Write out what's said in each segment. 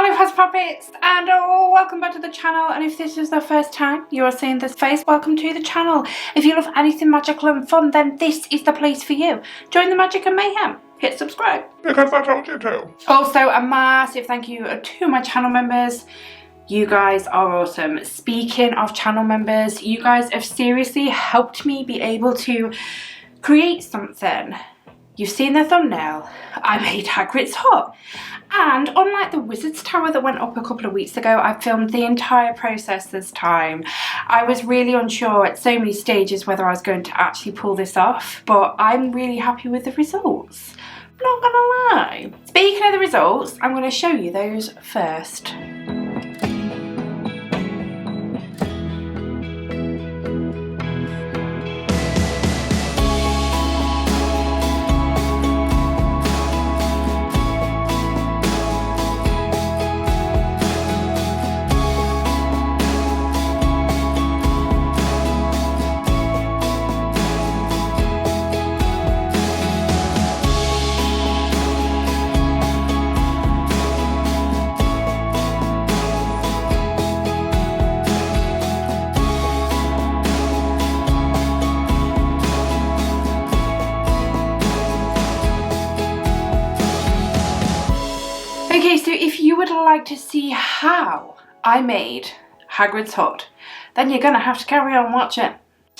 Hello Poppets, and welcome back to the channel. And if this is the first time you are seeing this face, welcome to the channel. If you love anything magical and fun, then this is the place for you. Join the magic and mayhem. Hit subscribe because I told you to. Also, a massive thank you to my channel members. You guys are awesome. Speaking of channel members, you guys have seriously helped me be able to create something. You've seen the thumbnail. I made Hagrids Hut. And unlike the Wizard's Tower that went up a couple of weeks ago, I filmed the entire process this time. I was really unsure at so many stages whether I was going to actually pull this off, but I'm really happy with the results. Not gonna lie. Speaking of the results, I'm gonna show you those first. Okay, so if you would like to see how I made Hagrid's Hut, then you're gonna have to carry on watching.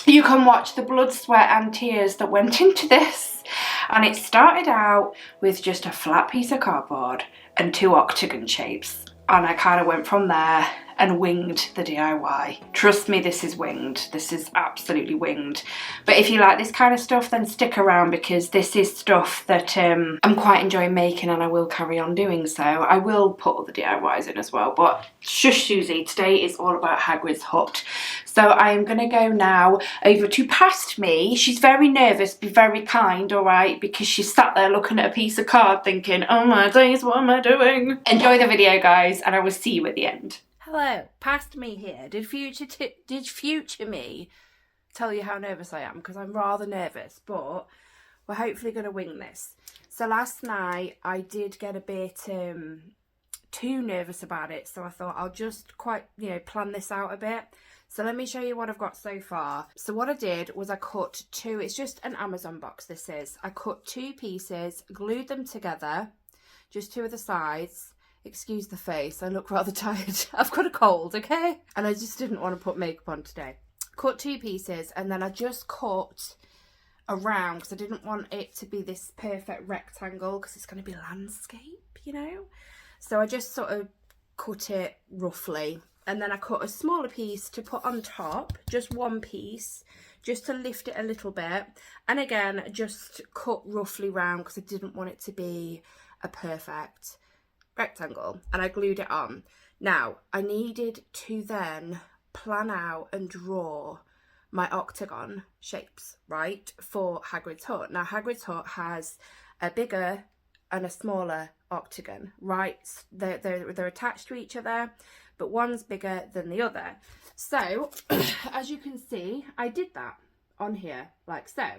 You can watch the blood, sweat and tears that went into this. And it started out with just a flat piece of cardboard and 2 octagon shapes. And I kind of went from there and winged the DIY. Trust me, this is winged. This is absolutely winged. But if you like this kind of stuff, then stick around because this is stuff that I'm quite enjoying making and I will carry on doing so. I will put all the DIYs in as well, but shush Susie, today is all about Hagrid's Hut. So I am going to go now over to past me. She's very nervous, be very kind, all right, because she's sat there looking at a piece of card thinking, oh my days, what am I doing? Enjoy the video, guys, and I will see you at the end. Hello, past me here. Did future me tell you how nervous I am? Because I'm rather nervous, but we're hopefully going to wing this. So last night I did get a bit too nervous about it, so I thought I'll just plan this out a bit. So let me show you what I've got so far. So what I did was I cut 2, it's just an Amazon box this is. I cut 2 pieces, glued them together, just 2 of the sides. Excuse the face, I look rather tired. I've got a cold, okay? And I just didn't want to put makeup on today. Cut 2 pieces and then I just cut around because I didn't want it to be this perfect rectangle because it's going to be landscape, you know? So I just sort of cut it roughly. And then I cut a smaller piece to put on top, just 1 piece, just to lift it a little bit. And again, just cut roughly round because I didn't want it to be a perfect rectangle, and I glued it on. Now I needed to then plan out and draw my octagon shapes, right, for Hagrid's Hut. Now Hagrid's Hut has a bigger and a smaller octagon, right? They're attached to each other, but one's bigger than the other. So as you can see, I did that on here like so,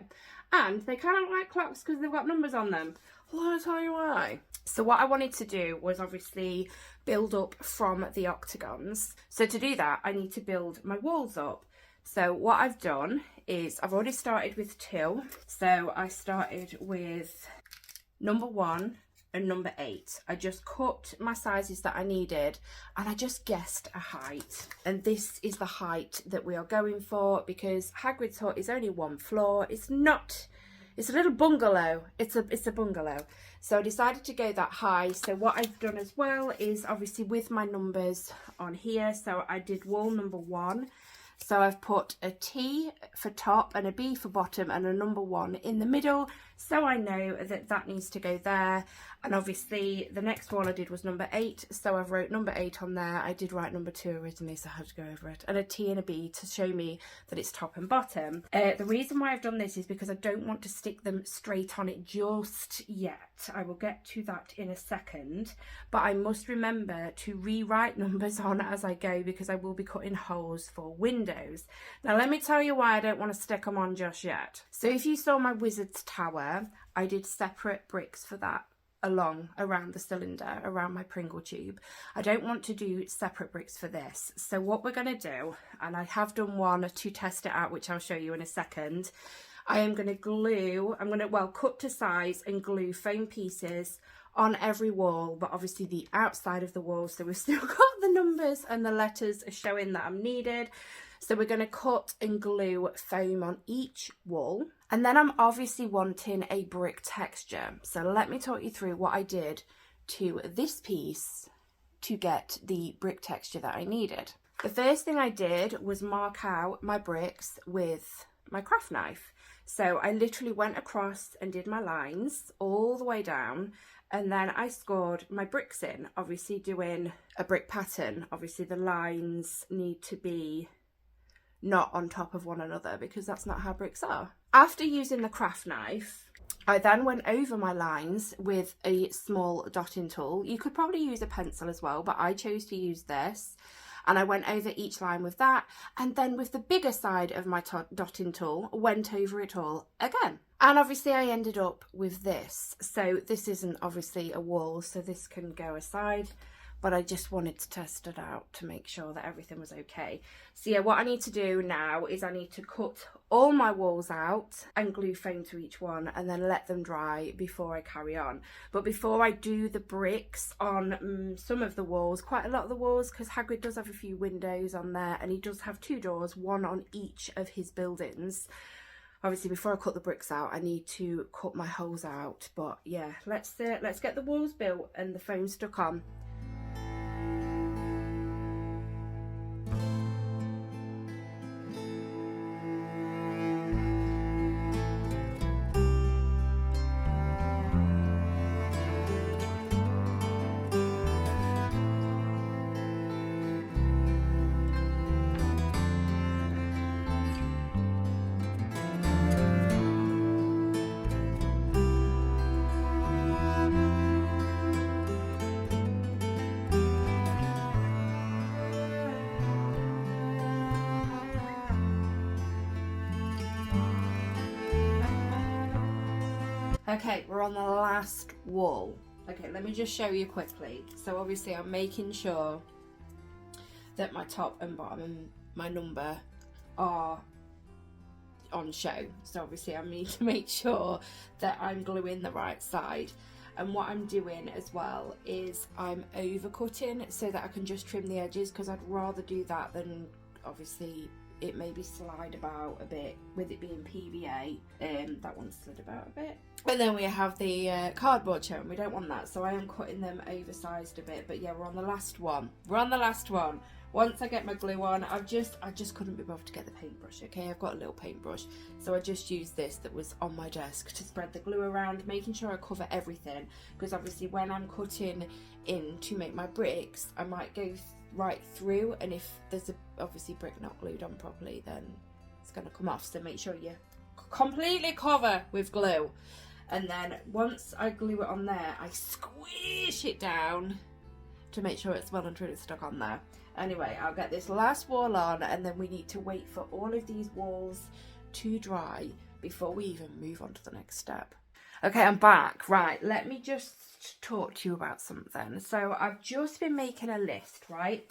and they kind of look like clocks because they've got numbers on them. Well, I'll tell you why. So what I wanted to do was obviously build up from the octagons. So to do that, I need to build my walls up. So what I've done is I've already started with 2. So I started with number 1 and number 8. I just cut my sizes that I needed and I just guessed a height. And this is the height that we are going for because Hagrid's Hut is only 1 floor. It's a little bungalow. It's a bungalow. So I decided to go that high. So what I've done as well is obviously with my numbers on here. So I did wall number 1. So I've put a T for top and a B for bottom and a number 1 in the middle. So I know that that needs to go there. And obviously the next one I did was number 8. So I've wrote number 8 on there. I did write number 2 originally, so I have to go over it. And a T and a B to show me that it's top and bottom. The reason why I've done this is because I don't want to stick them straight on it just yet. I will get to that in a second. But I must remember to rewrite numbers on as I go because I will be cutting holes for windows. Now let me tell you why I don't want to stick them on just yet. So if you saw my Wizard's Tower, I did separate bricks for that. along around the cylinder, around my Pringle tube. I don't want to do separate bricks for this. So what we're going to do, and I have done one to test it out, which I'll show you in a second. I am going to glue, I'm going to, well, cut to size and glue foam pieces on every wall, but obviously the outside of the wall, so we've still got the numbers and the letters are showing that I'm needed. So we're going to cut and glue foam on each wall. And then I'm obviously wanting a brick texture. So let me talk you through what I did to this piece to get the brick texture that I needed. The first thing I did was mark out my bricks with my craft knife. So I literally went across and did my lines all the way down, and then I scored my bricks in, obviously doing a brick pattern. Obviously the lines need to be not on top of one another because that's not how bricks are. After using the craft knife, I then went over my lines with a small dotting tool. You could probably use a pencil as well, but I chose to use this. And I went over each line with that, and then with the bigger side of my dotting tool, went over it all again. And obviously I ended up with this. So this isn't obviously a wall, so this can go aside, but I just wanted to test it out to make sure that everything was okay. So yeah, what I need to do now is I need to cut all my walls out and glue foam to each one and then let them dry before I carry on. But before I do the bricks on some of the walls, quite a lot of the walls, because Hagrid does have a few windows on there and he does have 2 doors, one on each of his buildings. Obviously before I cut the bricks out, I need to cut my holes out. But yeah, let's get the walls built and the foam stuck on. Okay, we're on the last wall. Okay, let me just show you quickly. So obviously I'm making sure that my top and bottom and my number are on show. So obviously I need to make sure that I'm gluing the right side. And what I'm doing as well is I'm overcutting so that I can just trim the edges, because I'd rather do that than obviously it maybe slide about a bit with it being PVA. That one slid about a bit. And then we have the cardboard show, and we don't want that, so I am cutting them oversized a bit. But yeah, we're on the last one. We're on the last one. Once I get my glue on, I just couldn't be bothered to get the paintbrush, okay? I've got a little paintbrush, so I just used this that was on my desk to spread the glue around, making sure I cover everything, because obviously when I'm cutting in to make my bricks, I might go right through, and if there's a obviously brick not glued on properly, then it's going to come off. So make sure you completely cover with glue. And then once I glue it on there, I squish it down to make sure it's well and truly stuck on there. Anyway, I'll get this last wall on, and then we need to wait for all of these walls to dry before we even move on to the next step. Okay, I'm back. Right, let me just talk to you about something. So I've just been making a list, right?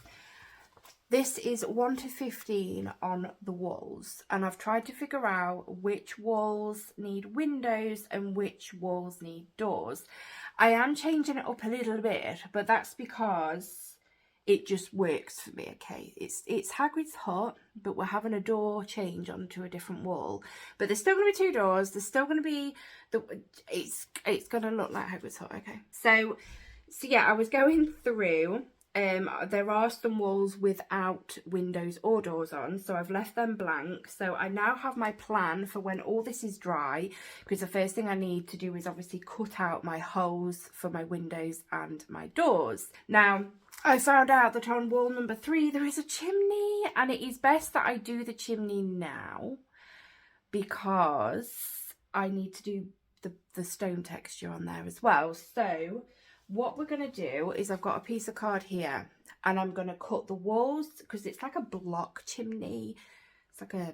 This is 1 to 15 on the walls, and I've tried to figure out which walls need windows and which walls need doors. I am changing it up a little bit, but that's because it just works for me, okay? It's Hagrid's Hut, but we're having a door change onto a different wall. But there's still going to be 2 doors. There's still going to be it's going to look like Hagrid's Hut, okay? So yeah, I was going through. There are some walls without windows or doors on, so I've left them blank. So I now have my plan for when all this is dry, because the first thing I need to do is obviously cut out my holes for my windows and my doors. Now, I found out that on wall number 3 there is a chimney, and it is best that I do the chimney now because I need to do the stone texture on there as well. So what we're going to do is I've got a piece of card here, and I'm going to cut the walls, because it's like a block chimney. It's like a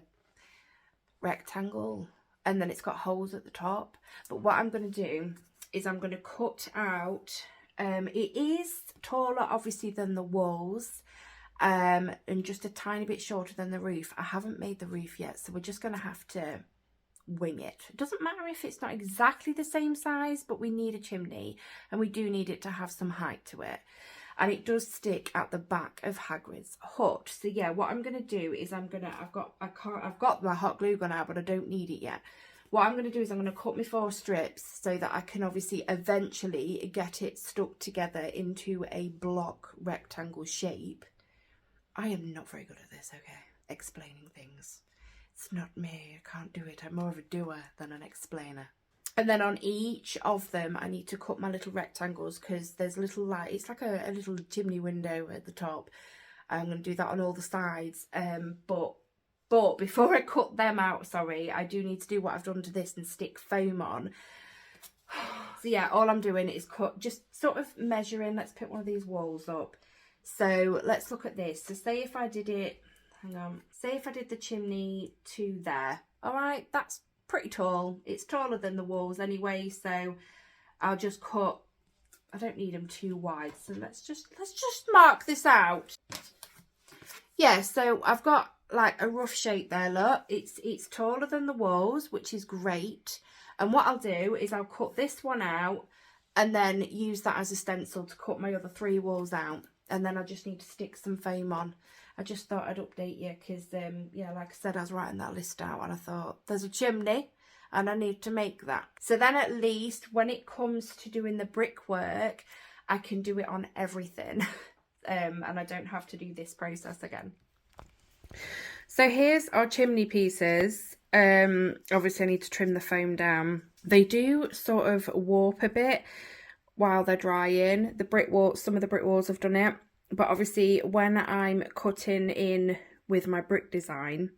rectangle, and then it's got holes at the top. But what I'm going to do is I'm going to cut out, it is taller obviously than the walls, and just a tiny bit shorter than the roof. I haven't made the roof yet, so we're just going to have to wing it. It doesn't matter if it's not exactly the same size, but we need a chimney and we do need it to have some height to it. And it does stick at the back of Hagrid's hut. So yeah, what I'm going to do is I've got my hot glue gun out, but I don't need it yet. What I'm going to do is I'm going to cut my 4 strips so that I can obviously eventually get it stuck together into a block rectangle shape. I am not very good at this, okay? Explaining things. It's not me, I can't do it. I'm more of a doer than an explainer. And then on each of them, I need to cut my little rectangles because there's little light. It's like a little chimney window at the top. I'm going to do that on all the sides. But before I cut them out, sorry, I do need to do what I've done to this and stick foam on. So yeah, all I'm doing is just sort of measuring. Let's pick one of these walls up. So let's look at this. So say if I did it, hang on, say if I did the chimney to there. All right, that's pretty tall. It's taller than the walls anyway, so I'll just cut, I don't need them too wide, so let's just mark this out. Yeah, so I've got like a rough shape there, look. It's taller than the walls, which is great. And what I'll do is I'll cut this one out and then use that as a stencil to cut my other 3 walls out. And then I just need to stick some foam on. I just thought I'd update you because, yeah, like I said, I was writing that list out and I thought there's a chimney and I need to make that. So then at least when it comes to doing the brickwork, I can do it on everything and I don't have to do this process again. So here's our chimney pieces. Obviously I need to trim the foam down. They do sort of warp a bit while they're drying. The brick walls, some of the brick walls have done it. But obviously when I'm cutting in with my brick design,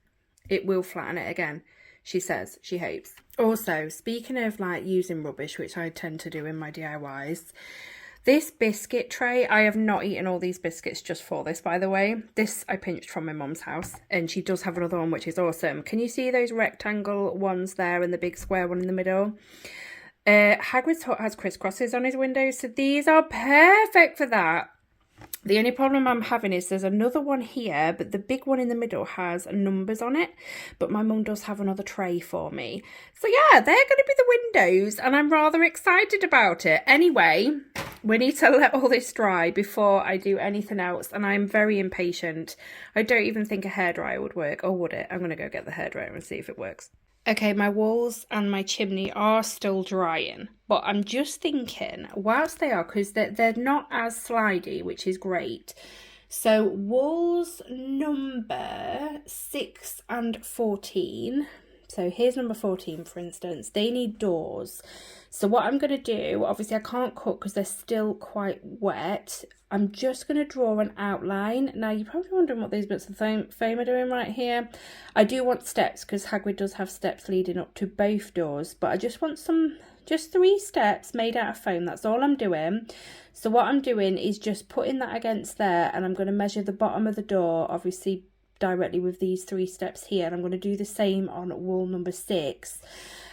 it will flatten it again, she says, she hopes. Also, speaking of like using rubbish, which I tend to do in my DIYs, this biscuit tray, I have not eaten all these biscuits just for this, by the way. This I pinched from my mum's house and she does have another one, which is awesome. Can you see those rectangle ones there and the big square one in the middle? Hagrid's Hut has crisscrosses on his windows, so these are perfect for that. The only problem I'm having is there's another one here, but the big one in the middle has numbers on it. But my mum does have another tray for me. So yeah, they're going to be the windows and I'm rather excited about it. Anyway, we need to let all this dry before I do anything else. And I'm very impatient. I don't even think a hairdryer would work. Or would it? I'm going to go get the hairdryer and see if it works. Okay, my walls and my chimney are still drying, but I'm just thinking, whilst they are, because they're not as slidey, which is great. So walls number 6 and 14, so here's number 14 for instance, they need doors. So what I'm going to do, obviously I can't cut because they're still quite wet. I'm just going to draw an outline. Now you're probably wondering what these bits of foam are doing right here. I do want steps because Hagrid does have steps leading up to both doors, but I just want just 3 steps made out of foam. That's all I'm doing. So what I'm doing is just putting that against there and I'm going to measure the bottom of the door, obviously directly with these 3 steps here. And I'm going to do the same on wall number 6.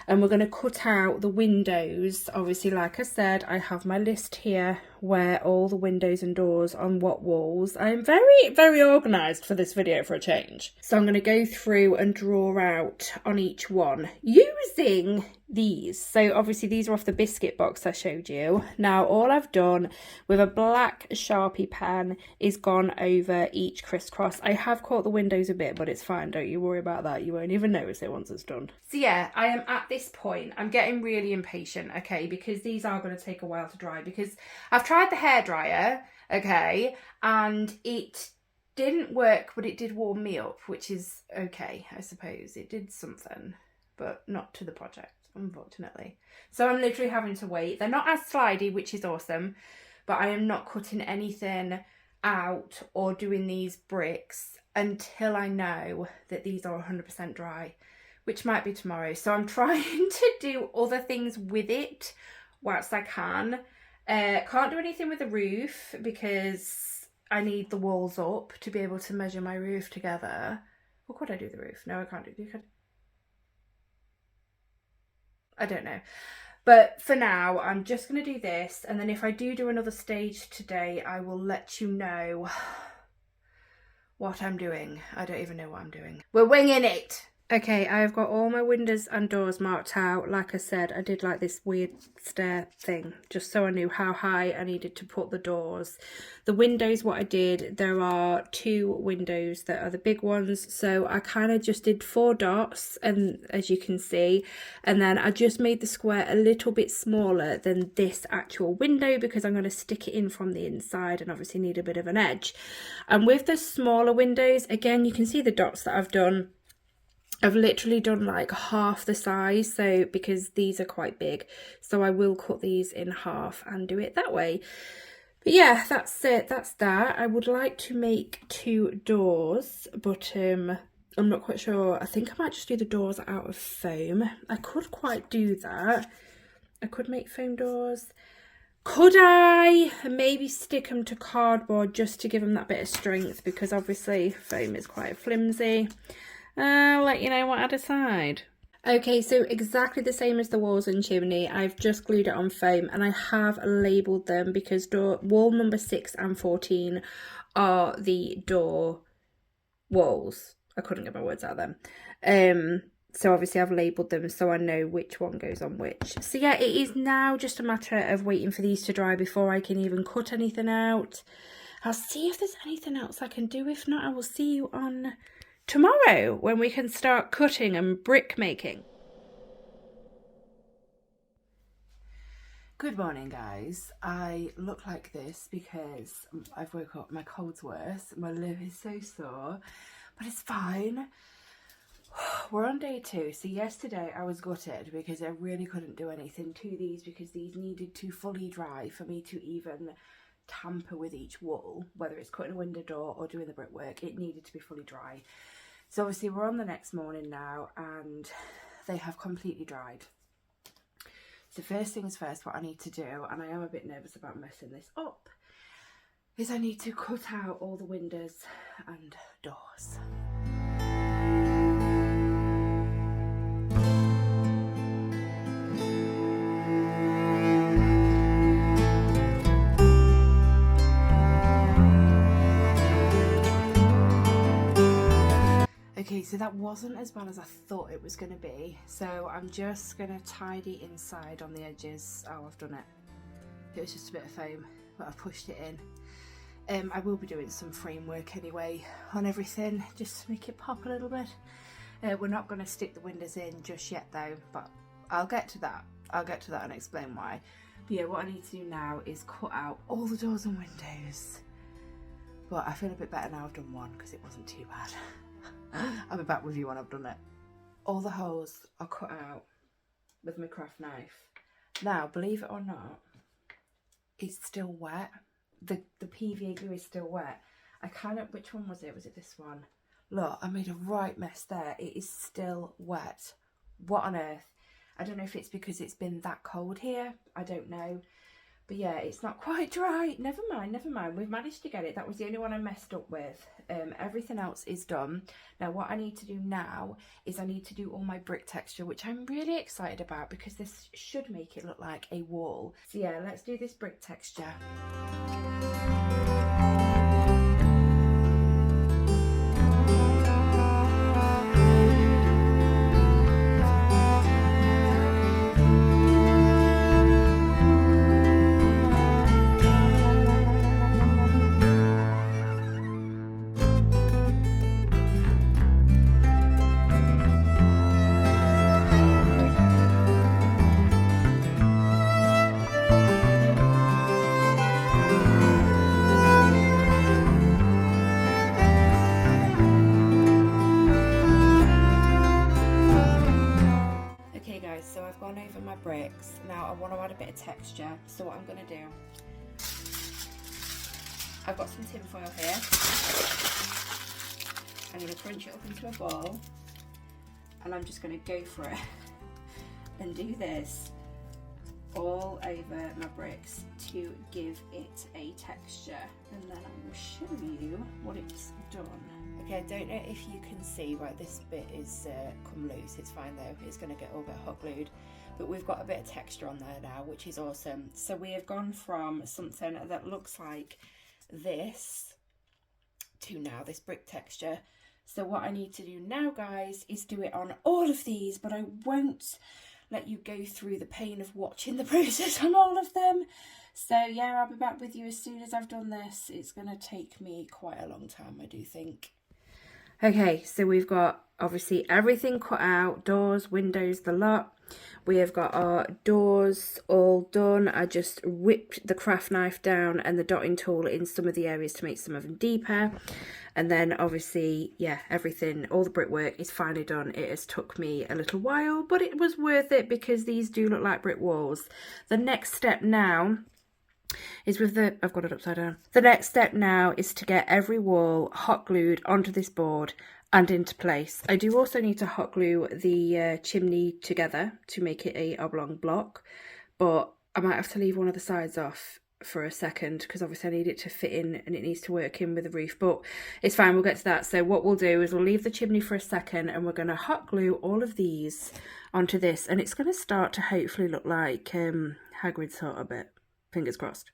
And we're going to cut out the windows. Obviously, like I said, I have my list here where all the windows and doors on what walls. I'm very, very organised for this video for a change. So I'm going to go through and draw out on each one using these. So obviously these are off the biscuit box I showed you. Now all I've done with a black Sharpie pen is gone over each crisscross. I have caught the windows a bit, but it's fine. Don't you worry about that. You won't even notice it once it's done. So yeah, I am at this point. I'm getting really impatient, okay, because these are going to take a while to dry because I've tried the hairdryer, okay, and it didn't work, but it did warm me up, which is okay, I suppose. It did something, but not to the project, unfortunately. So I'm literally having to wait. They're not as slidey, which is awesome, but I am not cutting anything out or doing these bricks until I know that these are 100% dry, which might be tomorrow. So I'm trying to do other things with it whilst I can. Can't do anything with the roof because I need the walls up to be able to measure my roof together. Or could I do the roof? No, I can't do the roof. I don't know. But for now, I'm just going to do this, and then if I do another stage today, I will let you know what I'm doing. I don't even know what I'm doing. We're winging it! Okay, I've got all my windows and doors marked out. Like I said, I did like this weird stair thing, just so I knew how high I needed to put the doors. The windows, what I did, there are 2 windows that are the big ones. So I kind of just did 4 dots, and as you can see, and then I just made the square a little bit smaller than this actual window because I'm going to stick it in from the inside and obviously need a bit of an edge. And with the smaller windows, again, you can see the dots that I've done. I've literally done like half the size, so because these are quite big, so I will cut these in half and do it that way. But yeah, that's it, that's that. I would like to make 2 doors, but I'm not quite sure. I think I might just do the doors out of foam. I could quite do that. I could make foam doors. Could I maybe stick them to cardboard just to give them that bit of strength, because obviously foam is quite flimsy. I'll let you know what I decide. Okay, so exactly the same as the walls and chimney. I've just glued it on foam, and I have labelled them because wall number 6 and 14 are the door walls. I couldn't get my words out of them. So obviously I've labelled them so I know which one goes on which. So yeah, it is now just a matter of waiting for these to dry before I can even cut anything out. I'll see if there's anything else I can do. If not, I will see you on tomorrow when we can start cutting and brick making. Good morning, guys. I look like this because I've woke up, my cold's worse, my lip is so sore, but it's fine. We're on day 2. So yesterday I was gutted because I really couldn't do anything to these because these needed to fully dry for me to even tamper with each wall, whether it's cutting a window door or doing the brickwork. It needed to be fully dry. So obviously we're on the next morning now and they have completely dried. So first things first, what I need to do, and I am a bit nervous about messing this up, is I need to cut out all the windows and doors. Okay, so that wasn't as bad as I thought it was going to be. So I'm just going to tidy inside on the edges. Oh, I've done it. It was just a bit of foam, but I pushed it in. I will be doing some framework anyway on everything, just to make it pop a little bit. We're not going to stick the windows in just yet though, but I'll get to that. I'll get to that and explain why. But yeah, what I need to do now is cut out all the doors and windows. But I feel a bit better now I've done one because it wasn't too bad. I'll be back with you when I've done it. All the holes are cut out with my craft knife. Now, believe it or not, it's still wet. The PVA glue is still wet. Which one was it? Was it this one? Look, I made a right mess there. It is still wet. What on earth? I don't know if it's because it's been that cold here. I don't know. But yeah, it's not quite dry. Never mind, never mind. We've managed to get it. That was the only one I messed up with. Everything else is done. Now, what I need to do now is I need to do all my brick texture, which I'm really excited about because this should make it look like a wall. So yeah, let's do this brick texture. Bricks. Now I want to add a bit of texture, so what I'm going to do, I've got some tin foil here. I'm going to crunch it up into a ball and I'm just going to go for it and do this all over my bricks to give it a texture, and then I will show you what it's done. Okay, I don't know if you can see, right, this bit is come loose. It's fine though, it's going to all get hot glued. but we've got a bit of texture on there now, which is awesome. So we have gone from something that looks like this to now this brick texture. So what I need to do now, guys, is do it on all of these, but I won't let you go through the pain of watching the process on all of them. So yeah, I'll be back with you as soon as I've done this. It's going to take me quite a long time, I do think. Okay, so we've got obviously everything cut out, doors, windows, the lot. We have got our doors all done. I just whipped the craft knife down and the dotting tool in some of the areas to make some of them deeper. And then obviously, yeah, everything, all the brickwork is finally done. It has took me a little while, but it was worth it because these do look like brick walls. The next step now is with the, I've got it upside down. The next step now is to get every wall hot glued onto this board and into place. I do also need to hot glue the chimney together to make it a oblong block, but I might have to leave one of the sides off for a second because obviously I need it to fit in and it needs to work in with the roof, but it's fine, we'll get to that. So what we'll do is we'll leave the chimney for a second and we're going to hot glue all of these onto this, and it's going to start to hopefully look like Hagrid's Hut a bit. Fingers crossed.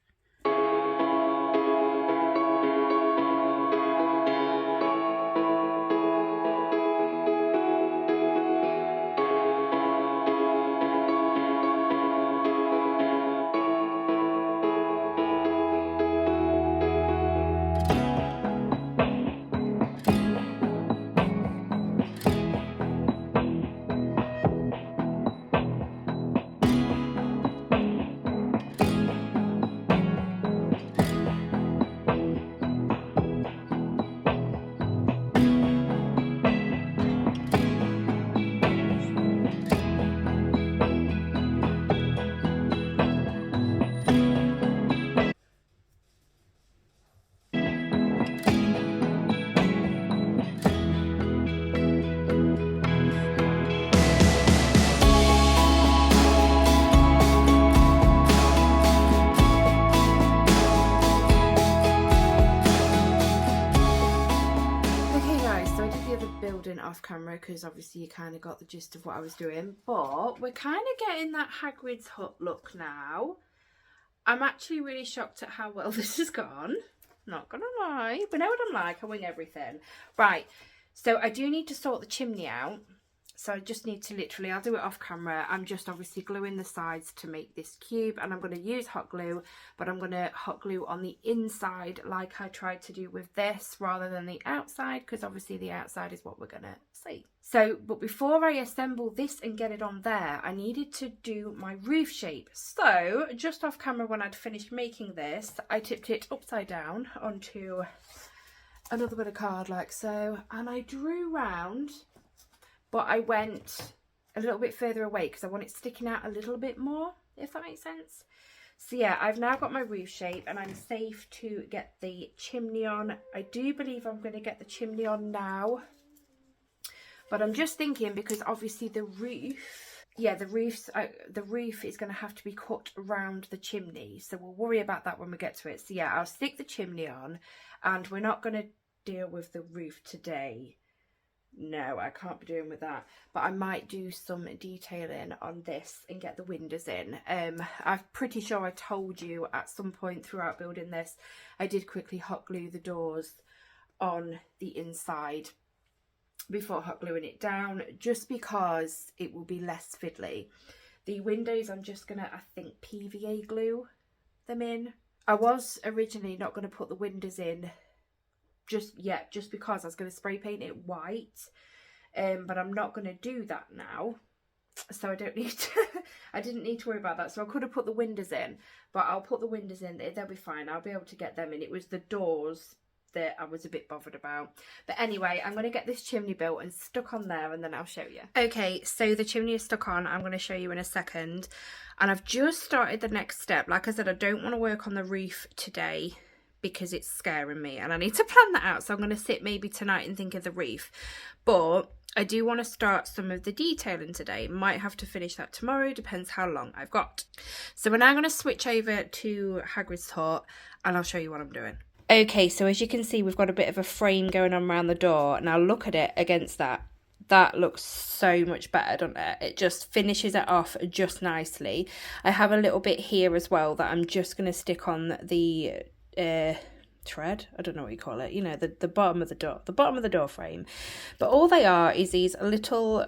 Off camera because obviously you kind of got the gist of what I was doing, but we're kind of getting that Hagrid's Hut look now. I'm actually really shocked at how well this has gone, not gonna lie, but know what I'm like, I wing everything. Right, so I do need to sort the chimney out, so I just need to literally, I'll do it off camera. I'm just obviously gluing the sides to make this cube, and I'm going to use hot glue, but I'm going to hot glue on the inside like I tried to do with this rather than the outside, because obviously the outside is what we're going to see. So, but before I assemble this and get it on there, I needed to do my roof shape. So, just off camera when I'd finished making this, I tipped it upside down onto another bit of card like so, and I drew round. But I went a little bit further away because I want it sticking out a little bit more, if that makes sense. So yeah, I've now got my roof shape and I'm safe to get the chimney on. I do believe I'm going to get the chimney on now. But I'm just thinking, because obviously the roof, yeah, the roof is going to have to be cut around the chimney. So we'll worry about that when we get to it. So yeah, I'll stick the chimney on, and we're not going to deal with the roof today. No, I can't be doing with that, but I might do some detailing on this and get the windows in. I'm pretty sure I told you at some point throughout building this, I did quickly hot glue the doors on the inside before hot gluing it down, just because it will be less fiddly. The windows, I'm just gonna, I think, PVA glue them in. I was originally not going to put the windows in just because I was going to spray paint it white, but I'm not going to do that now, so I don't need to I didn't need to worry about that. So I could have put the windows in, but I'll put the windows in, they'll be fine, I'll be able to get them in. It was the doors that I was a bit bothered about. But anyway, I'm going to get this chimney built and stuck on there, and then I'll show you. Okay, so the chimney is stuck on. I'm going to show you in a second, and I've just started the next step. Like I said, I don't want to work on the roof today because it's scaring me and I need to plan that out. So I'm going to sit maybe tonight and think of the roof, but I do want to start some of the detailing today. Might have to finish that tomorrow, depends how long I've got. So we're now going to switch over to Hagrid's Hut and I'll show you what I'm doing. Okay, so as you can see, we've got a bit of a frame going on around the door. Now look at it against that. That looks so much better, doesn't it? It just finishes it off just nicely. I have a little bit here as well that I'm just going to stick on the tread. I don't know what you call it. You know, the bottom of the door frame. But all they are is these little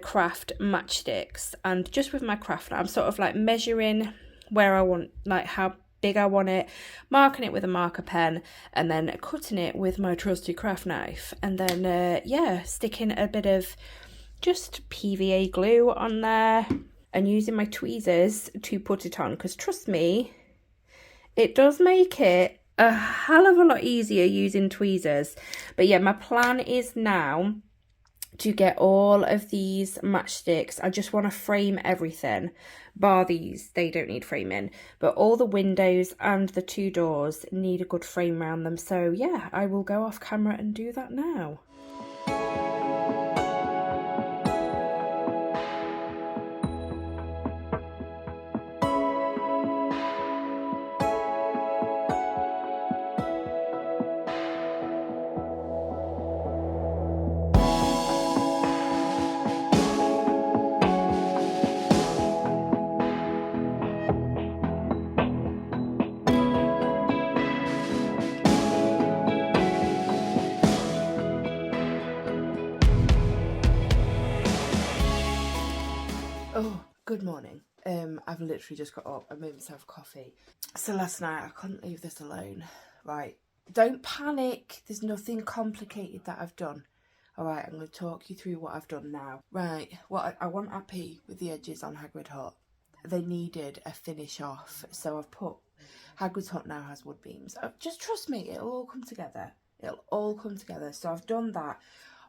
craft matchsticks. And just with my craft, I'm sort of like measuring where I want, like how big I want it, marking it with a marker pen, and then cutting it with my trusty craft knife, and then yeah, sticking a bit of just PVA glue on there and using my tweezers to put it on, because trust me, it does make it a hell of a lot easier using tweezers. But yeah, my plan is now to get all of these matchsticks. I just want to frame everything, bar these, they don't need framing, but all the windows and the 2 doors need a good frame around them. So yeah, I will go off camera and do that now. Oh, good morning. I've literally just got up. I made myself coffee. So last night I couldn't leave this alone. Right, don't panic. There's nothing complicated that I've done. All right, I'm going to talk you through what I've done now. Right, well, I wasn't happy with the edges on Hagrids Hut. They needed a finish off, so I've put Hagrids Hut now has wood beams. Just trust me, it'll all come together. It'll all come together. So I've done that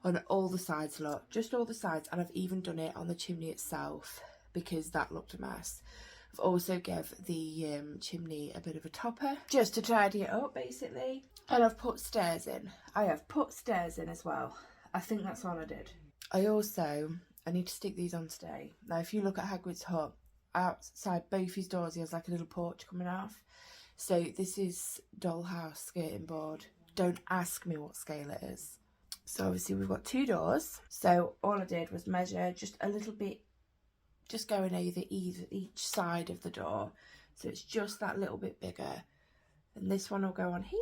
on all the sides, look, just all the sides, and I've even done it on the chimney itself because that looked a mess. I've also gave the chimney a bit of a topper just to tidy it up, basically. And I've put stairs in. I have put stairs in as well. I think that's all I did. I need to stick these on today. Now, if you look at Hagrid's Hut, outside both his doors, he has like a little porch coming off. So this is dollhouse skirting board. Don't ask me what scale it is. So obviously we've got 2 doors. So all I did was measure just a little bit, just going over each side of the door. So it's just that little bit bigger. And this one will go on here.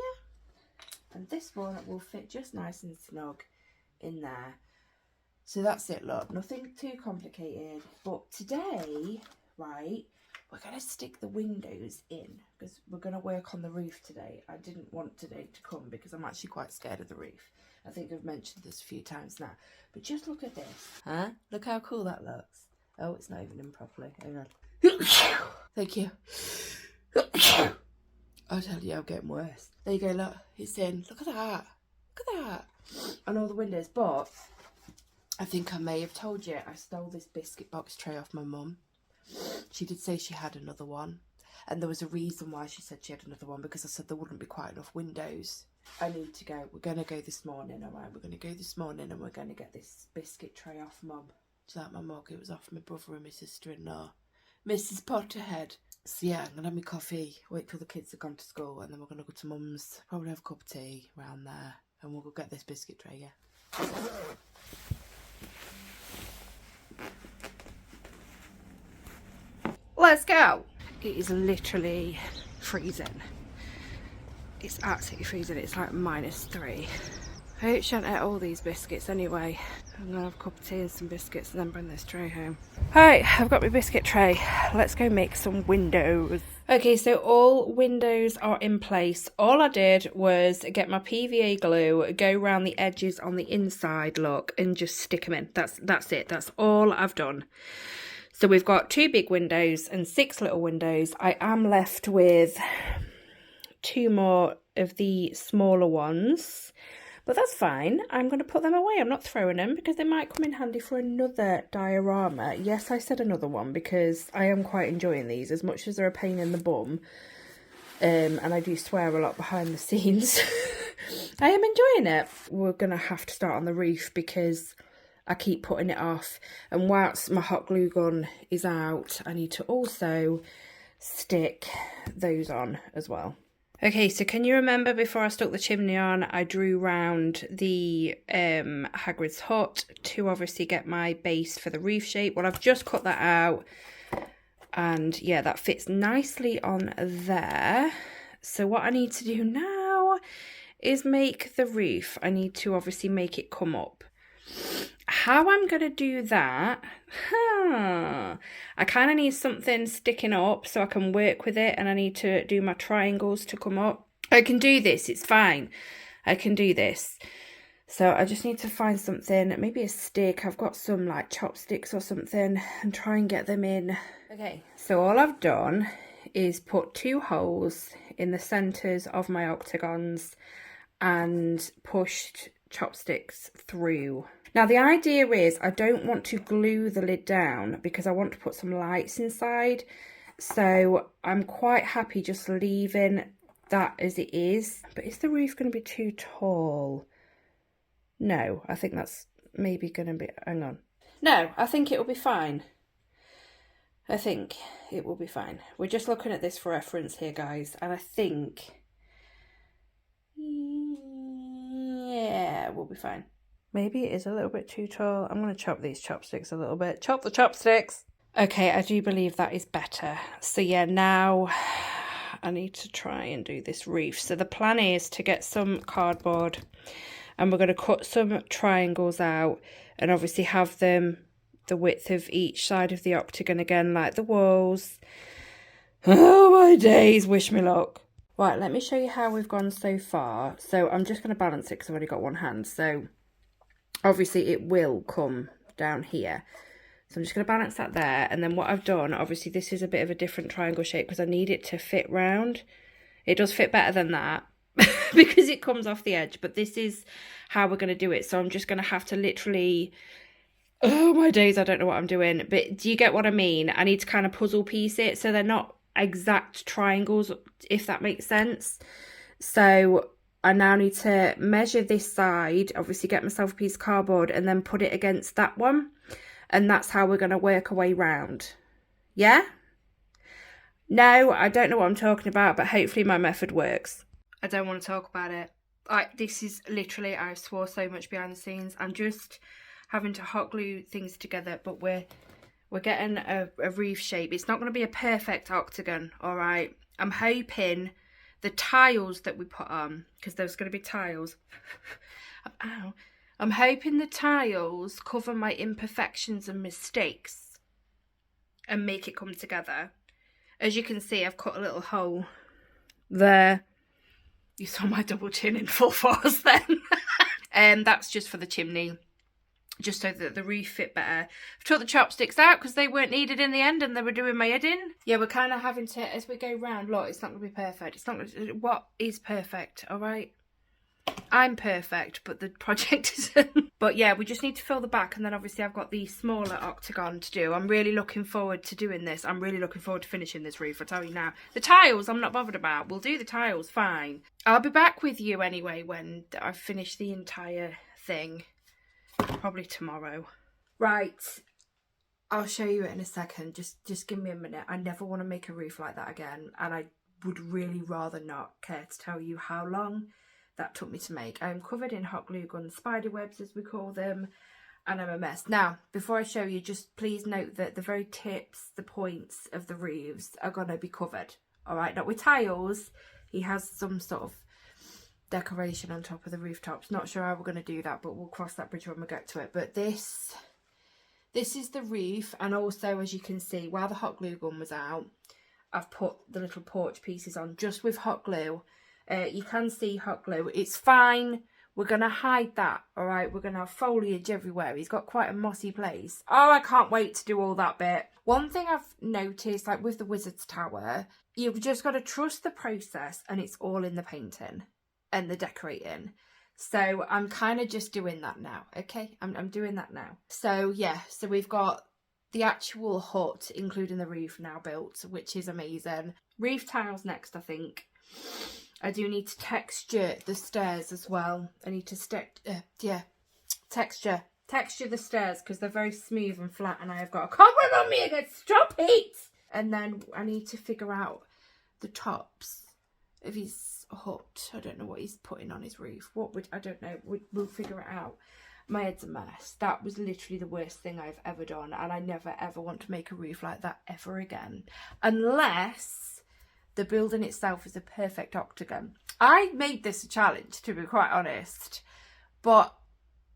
And this one will fit just nice and snug in there. So that's it, look, nothing too complicated. But today, right, we're going to stick the windows in because we're going to work on the roof today. I didn't want today to come because I'm actually quite scared of the roof. I think I've mentioned this a few times now. But just look at this. Huh? Look how cool that looks. Oh, it's not even in properly. Hang on. Thank you. I'll tell you, I'm getting worse. There you go, look. It's in. Look at that. Look at that. And all the windows. But I think I may have told you I stole this biscuit box tray off my mum. She did say she had another one. And there was a reason why she said she had another one, because I said there wouldn't be quite enough windows. I need to go. We're going to go this morning, all right? We're going to go this morning and we're going to get this biscuit tray off Mum. Do you like my mug? It was off my brother and my sister-in-law, Mrs. Potterhead. So yeah, I'm going to have my coffee, wait till the kids have gone to school, and then we're going to go to Mum's, probably have a cup of tea around there, and we'll go get this biscuit tray, yeah? Let's go! It is literally freezing. It's absolutely freezing. It's like -3. I hope she don't eat all these biscuits anyway. I'm gonna have a cup of tea and some biscuits and then bring this tray home. Alright, I've got my biscuit tray. Let's go make some windows. Okay, so all windows are in place. All I did was get my PVA glue, go around the edges on the inside, look, and just stick them in. That's it. That's all I've done. So we've got 2 big windows and 6 little windows. I am left with 2 more of the smaller ones, but that's fine. I'm going to put them away. I'm not throwing them because they might come in handy for another diorama. Yes, I said another one because I am quite enjoying these, as much as they're a pain in the bum. And I do swear a lot behind the scenes. I am enjoying it. We're going to have to start on the roof because I keep putting it off. And whilst my hot glue gun is out, I need to also stick those on as well. Okay, so can you remember before I stuck the chimney on, I drew round the Hagrids Hut to obviously get my base for the roof shape? Well, I've just cut that out, and yeah, that fits nicely on there. So what I need to do now is make the roof. I need to obviously make it come up. How I'm going to do that, I kind of need something sticking up so I can work with it, and I need to do my triangles to come up. I can do this, it's fine. I can do this. So I just need to find something, maybe a stick. I've got some like chopsticks or something, and try and get them in. Okay, so all I've done is put 2 holes in the centres of my octagons and pushed chopsticks through. Now the idea is I don't want to glue the lid down because I want to put some lights inside. So I'm quite happy just leaving that as it is. But is the roof going to be too tall? No, I think that's maybe going to be, hang on. No, I think it will be fine. I think it will be fine. We're just looking at this for reference here, guys. And I think, yeah, we'll be fine. Maybe it is a little bit too tall. I'm going to chop these chopsticks a little bit. Chop the chopsticks. Okay, I do believe that is better. So yeah, now I need to try and do this roof. So the plan is to get some cardboard, and we're going to cut some triangles out and obviously have them the width of each side of the octagon again, like the walls. Oh my days, wish me luck. Right, let me show you how we've gone so far. So I'm just going to balance it because I've only got one hand. So obviously it will come down here. So I'm just going to balance that there. And then what I've done, obviously this is a bit of a different triangle shape because I need it to fit round. It does fit better than that because it comes off the edge. But this is how we're going to do it. So I'm just going to have to literally... Oh my days, I don't know what I'm doing. But do you get what I mean? I need to kind of puzzle piece it so they're not exact triangles, if that makes sense. So I now need to measure this side, obviously get myself a piece of cardboard and then put it against that one. And that's how we're going to work our way round. Yeah? No, I don't know what I'm talking about, but hopefully my method works. I don't want to talk about it. This is literally, I swore so much behind the scenes. I'm just having to hot glue things together, but we're getting a roof shape. It's not going to be a perfect octagon, all right? I'm hoping the tiles that we put on, because there's going to be tiles. Ow. I'm hoping the tiles cover my imperfections and mistakes and make it come together. As you can see, I've cut a little hole there. You saw my double chin in full force then. That's just for the chimney, just so that the roof fit better. I've took the chopsticks out because they weren't needed in the end and they were doing my head in. Yeah, we're kind of having to, as we go round, look, it's not going to be perfect. It's not going to, what is perfect, all right? I'm perfect, but the project isn't. But yeah, we just need to fill the back, and then obviously I've got the smaller octagon to do. I'm really looking forward to doing this. I'm really looking forward to finishing this roof, I tell you now. The tiles, I'm not bothered about. We'll do the tiles, fine. I'll be back with you anyway when I've finished the entire thing. Probably tomorrow. Right, I'll show you it in a second. Just give me a minute. I never want to make a roof like that again, and I would really rather not care to tell you how long that took me to make. I'm covered in hot glue gun spider webs, as we call them, and I'm a mess. Now, before I show you, just please note that the very tips, the points of the roofs are going to be covered. All right, not with tiles. He has some sort of decoration on top of the rooftops. Not sure how we're going to do that, but we'll cross that bridge when we get to it. But this is the roof, and also, as you can see, while the hot glue gun was out, I've put the little porch pieces on just with hot glue. You can see hot glue. It's fine. We're going to hide that, all right? We're going to have foliage everywhere. He's got quite a mossy place. Oh, I can't wait to do all that bit. One thing I've noticed, like with the Wizard's Tower, you've just got to trust the process, and it's all in the painting and the decorating. So I'm kind of just doing that now, okay? I'm doing that now. So yeah, so we've got the actual hut, including the roof, now built, which is amazing. Roof tiles next, I think. I do need to texture the stairs as well. I need to texture the stairs because they're very smooth and flat, and I have got a cobweb on me again. Stop it! And then I need to figure out the tops of his hut. I don't know what he's putting on his roof. I don't know. We'll figure it out. My head's a mess. That was literally the worst thing I've ever done, and I never ever want to make a roof like that ever again, unless the building itself is a perfect octagon. I made this a challenge, to be quite honest, but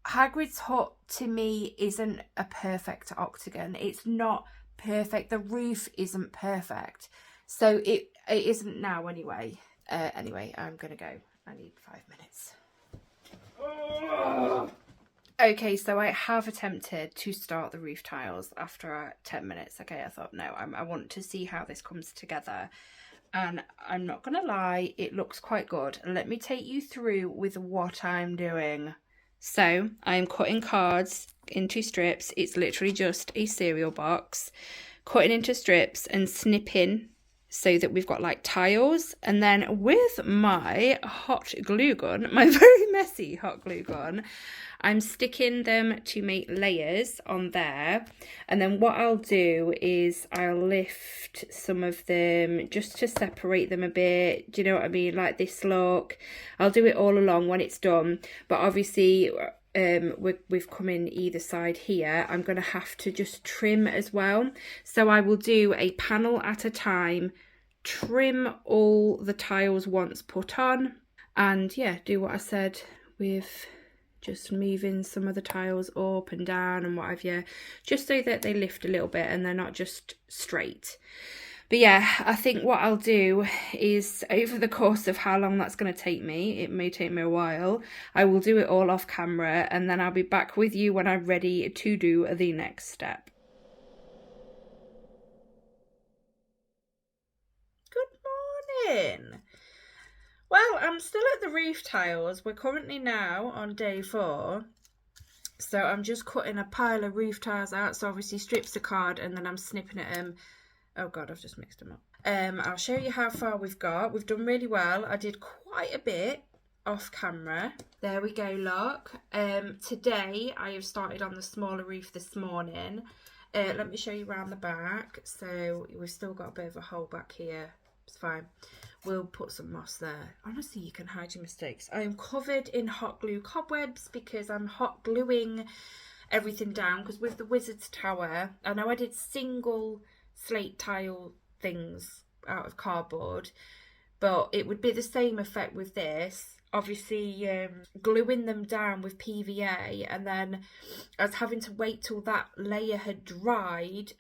Hagrid's Hut to me isn't a perfect octagon. It's not perfect. The roof isn't perfect, so it isn't now anyway. Anyway, I'm gonna go. I need 5 minutes. Okay, so I have attempted to start the roof tiles after 10 minutes. Okay, I thought, no, I want to see how this comes together. And I'm not going to lie, it looks quite good. Let me take you through with what I'm doing. So, I'm cutting cards into strips. It's literally just a cereal box. Cutting into strips and snipping so that we've got like tiles, and then with my hot glue gun, my very messy hot glue gun, I'm sticking them to make layers on there. And then what I'll do is I'll lift some of them just to separate them a bit. Do you know what I mean? Like this look. I'll do it all along when it's done, but obviously we've come in either side here. I'm going to have to just trim as well, so I will do a panel at a time, trim all the tiles once put on, and yeah, do what I said with just moving some of the tiles up and down and what have you, just so that they lift a little bit and they're not just straight. But yeah, I think what I'll do is, over the course of how long that's going to take me, it may take me a while, I will do it all off camera, and then I'll be back with you when I'm ready to do the next step. Good morning. Well, I'm still at the roof tiles. We're currently now on day 4. So I'm just cutting a pile of roof tiles out. So obviously strips of card, and then I'm snipping at them. Oh God, I've just mixed them up. I'll show you how far we've got. We've done really well. I did quite a bit off camera. There we go, look. Today I have started on the smaller roof this morning. Let me show you around the back. So we've still got a bit of a hole back here. It's fine. We'll put some moss there. Honestly, you can hide your mistakes. I am covered in hot glue cobwebs because I'm hot gluing everything down, because with the Wizard's Tower, I know I did single slate tile things out of cardboard, but it would be the same effect with this. Obviously, gluing them down with PVA, and then I was having to wait till that layer had dried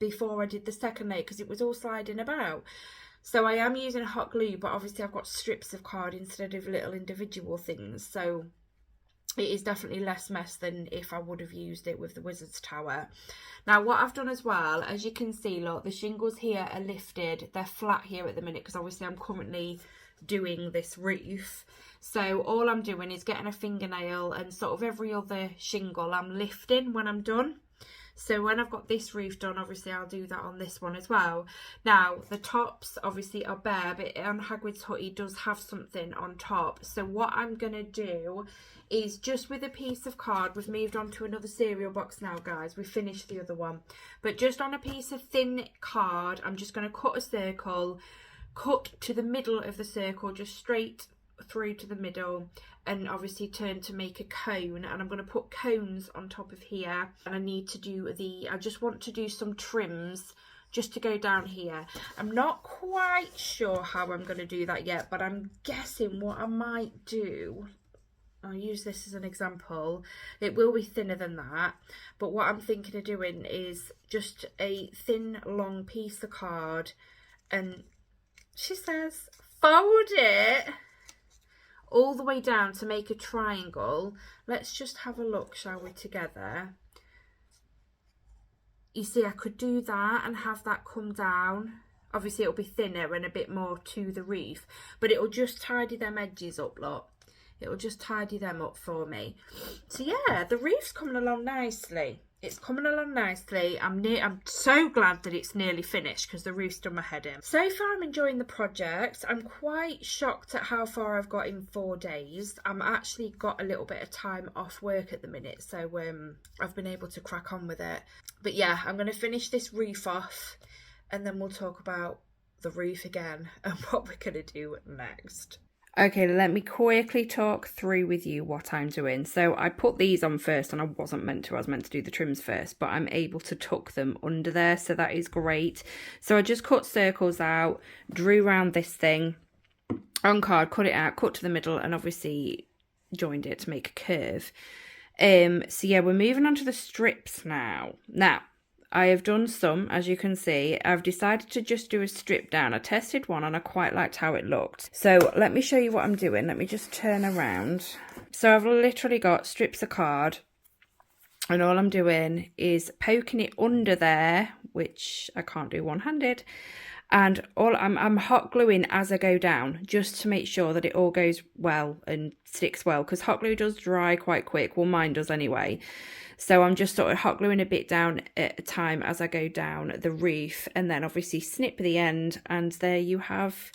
before I did the second layer, because it was all sliding about. So I am using hot glue, but obviously I've got strips of card instead of little individual things, so it is definitely less mess than if I would have used it with the Wizard's Tower. Now what I've done as well, as you can see, look, the shingles here are lifted. They're flat here at the minute because obviously I'm currently doing this roof. So all I'm doing is getting a fingernail, and sort of every other shingle I'm lifting when I'm done. So when I've got this roof done, obviously I'll do that on this one as well. Now, the tops obviously are bare, but on Hagrid's Hut, he does have something on top. So what I'm going to do is, just with a piece of card, we've moved on to another cereal box now, guys. We finished the other one. But just on a piece of thin card, I'm just going to cut a circle, cut to the middle of the circle, just straight through to the middle, and obviously turn to make a cone, and I'm going to put cones on top of here. And I need to do I just want to do some trims just to go down here. I'm not quite sure how I'm going to do that yet, but I'm guessing what I might do, I'll use this as an example, it will be thinner than that, but what I'm thinking of doing is just a thin long piece of card, and she says fold it all the way down to make a triangle. Let's just have a look, shall we, together. You see, I could do that and have that come down. Obviously it'll be thinner and a bit more to the roof, but it'll just tidy them edges up, look. It'll just tidy them up for me. So yeah, the roof's coming along nicely. It's coming along nicely. I'm so glad that it's nearly finished, because the roof's done my head in. So far I'm enjoying the project. I'm quite shocked at how far I've got in 4 days. I'm actually got a little bit of time off work at the minute, so I've been able to crack on with it. But yeah, I'm going to finish this roof off, and then we'll talk about the roof again and what we're going to do next. Okay, let me quickly talk through with you what I'm doing. So I put these on first and I wasn't meant to. I was meant to do the trims first, but I'm able to tuck them under there. So that is great. So I just cut circles out, drew around this thing on card, cut it out, cut to the middle, and obviously joined it to make a curve. So yeah, we're moving on to the strips now. Now, I have done some, as you can see. I've decided to just do a strip down. I tested one and I quite liked how it looked. So let me show you what I'm doing. Let me just turn around. So I've literally got strips of card and all I'm doing is poking it under there, which I can't do one-handed. And I'm hot gluing as I go down, just to make sure that it all goes well and sticks well, because hot glue does dry quite quick. Well, mine does anyway. So I'm just sort of hot gluing a bit down at a time as I go down the roof, and then obviously snip the end, and there you have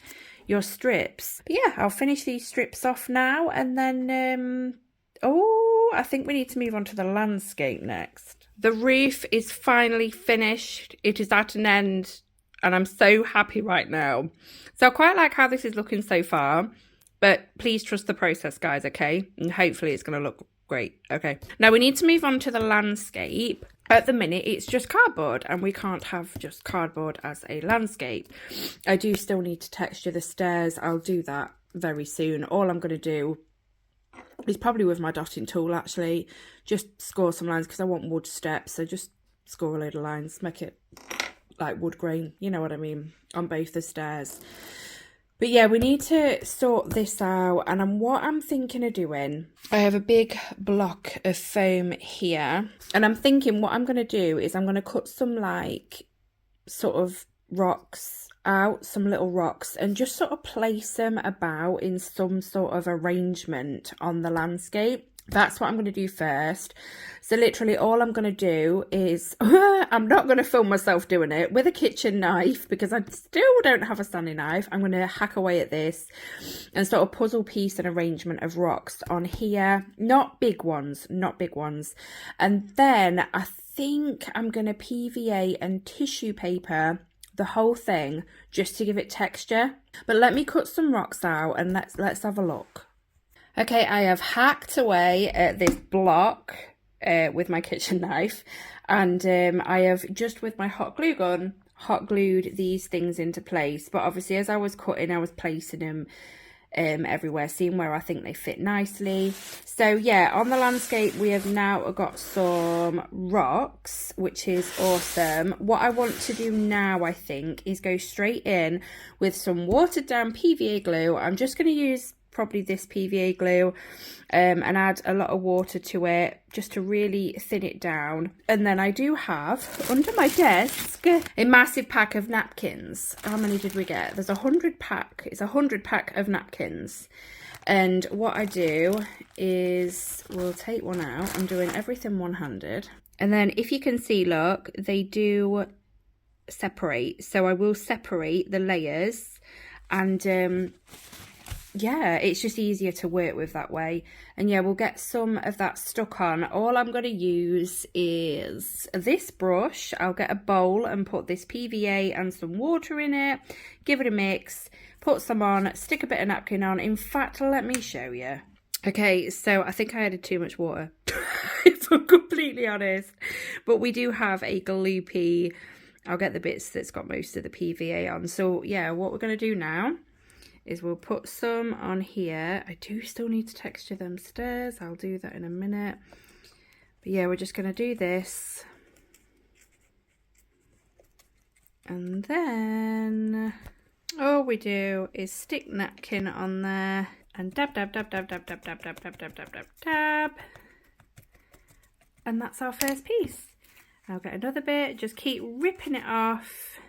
your strips. But yeah, I'll finish these strips off now, and then I think we need to move on to the landscape next. The roof is finally finished. It is at an end, and I'm so happy right now. So I quite like how this is looking so far, but please trust the process, guys, okay? And hopefully it's going to look great. Okay, now we need to move on to the landscape. At the minute it's just cardboard, and we can't have just cardboard as a landscape. I do still need to texture the stairs. I'll do that very soon. All I'm going to do is probably with my dotting tool, actually, just score some lines, because I want wood steps. So just score a load of lines, make it like wood grain, you know what I mean, on both the stairs. But yeah, we need to sort this out, and what I'm thinking of doing, I have a big block of foam here, and I'm thinking what I'm going to do is I'm going to cut some like sort of rocks out, some little rocks, and just sort of place them about in some sort of arrangement on the landscape. That's what I'm going to do first. So literally all I'm going to do is, I'm not going to film myself doing it with a kitchen knife, because I still don't have a standing knife. I'm going to hack away at this and sort of puzzle piece an arrangement of rocks on here. Not big ones, not big ones. And then I think I'm going to PVA and tissue paper the whole thing just to give it texture. But let me cut some rocks out and let's have a look. Okay, I have hacked away at this block with my kitchen knife, and I have just with my hot glue gun hot glued these things into place. But obviously as I was cutting, I was placing them everywhere, seeing where I think they fit nicely. So yeah, on the landscape we have now got some rocks, which is awesome. What I want to do now, I think, is go straight in with some watered down PVA glue. I'm just going to use probably this PVA glue and add a lot of water to it just to really thin it down. And then I do have under my desk a massive pack of napkins. How many did we get? There's 100 pack. It's 100 pack of napkins. And what I do is we'll take one out. I'm doing everything one-handed. And then if you can see, look, they do separate. So I will separate the layers, and yeah, it's just easier to work with that way. And yeah, we'll get some of that stuck on. All I'm going to use is this brush. I'll get a bowl and put this PVA and some water in it, give it a mix, put some on, stick a bit of napkin on. In fact, let me show you. Okay, so I think I added too much water, if I'm completely honest. But we do have a gloopy. I'll get the bits that's got most of the PVA on. So yeah, what we're going to do now is we'll put some on here. I do still need to texture them stairs. I'll do that in a minute. But yeah, we're just going to do this. And then all we do is stick napkin on there and dab, dab, dab, dab, dab, dab, dab, dab, dab, dab, dab, dab, dab. And that's our first piece. I'll get another bit, just keep ripping it off.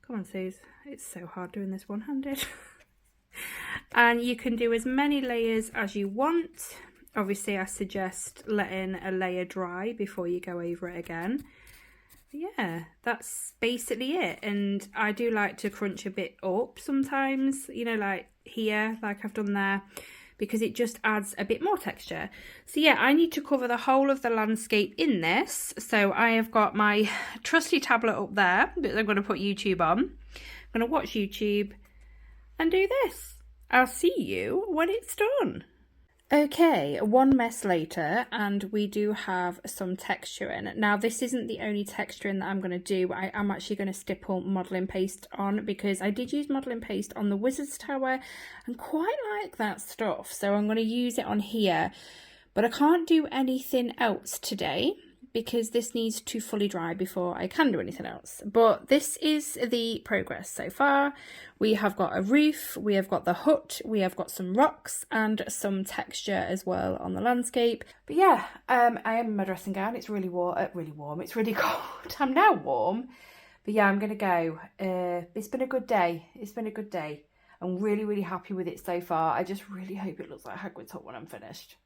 Come on, Suze. It's so hard doing this one-handed. And you can do as many layers as you want. Obviously, I suggest letting a layer dry before you go over it again. But yeah, that's basically it. And I do like to crunch a bit up sometimes, you know, like here, like I've done there, because it just adds a bit more texture. So yeah, I need to cover the whole of the landscape in this. So I have got my trusty tablet up there that I'm going to put YouTube on. I'm going to watch YouTube and do this. I'll see you when it's done. Okay, one mess later, and we do have some texture in. Now, this isn't the only texturing that I'm going to do. I am actually going to stipple modelling paste on, because I did use modelling paste on the Wizard's Tower and quite like that stuff. So I'm going to use it on here, but I can't do anything else today because this needs to fully dry before I can do anything else. But this is the progress so far. We have got a roof, we have got the hut, we have got some rocks and some texture as well on the landscape. But yeah, I am in my dressing gown. It's really warm, it's really cold. I'm now warm. But yeah, I'm gonna go. It's been a good day. It's been a good day. I'm really, really happy with it so far. I just really hope it looks like Hagrid's Hut when I'm finished.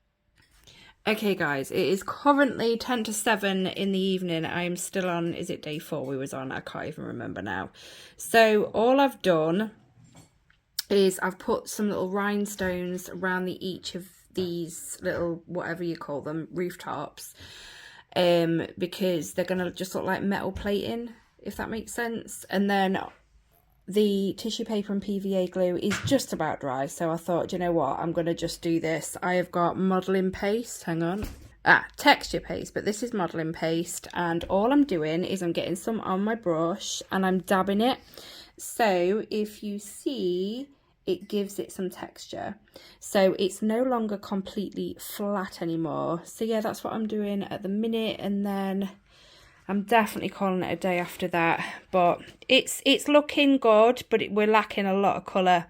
Okay guys, it is currently 10 to 7 in the evening. I'm still on, is it day 4 we was on? I can't even remember now. So all I've done is I've put some little rhinestones around each of these little, whatever you call them, rooftops. Because they're going to just look like metal plating, if that makes sense. And then the tissue paper and PVA glue is just about dry, so I thought, you know what, I'm going to just do this. I have got modelling paste, texture paste, but this is modelling paste, and all I'm doing is I'm getting some on my brush and I'm dabbing it. So if you see, it gives it some texture, so it's no longer completely flat anymore. So yeah, that's what I'm doing at the minute, and then I'm definitely calling it a day after that. But it's looking good, but we're lacking a lot of colour.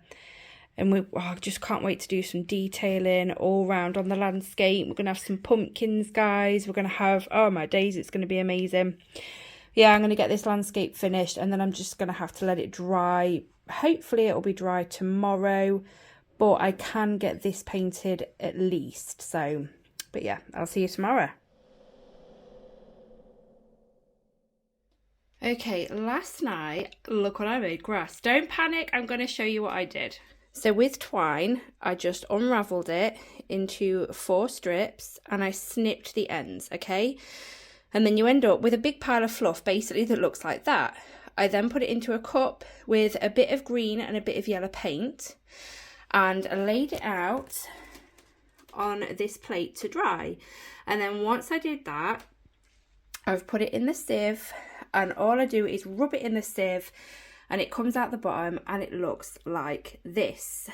And I just can't wait to do some detailing all round on the landscape. We're going to have some pumpkins, guys. We're going to have, oh my days, it's going to be amazing. Yeah, I'm going to get this landscape finished, and then I'm just going to have to let it dry. Hopefully it'll be dry tomorrow, but I can get this painted at least. So, but yeah, I'll see you tomorrow. Okay, last night, look what I made, grass. Don't panic, I'm going to show you what I did. So with twine, I just unravelled it into 4 strips and I snipped the ends, okay? And then you end up with a big pile of fluff, basically, that looks like that. I then put it into a cup with a bit of green and a bit of yellow paint and laid it out on this plate to dry. And then once I did that, I've put it in the sieve, and all I do is rub it in the sieve and it comes out the bottom and it looks like this.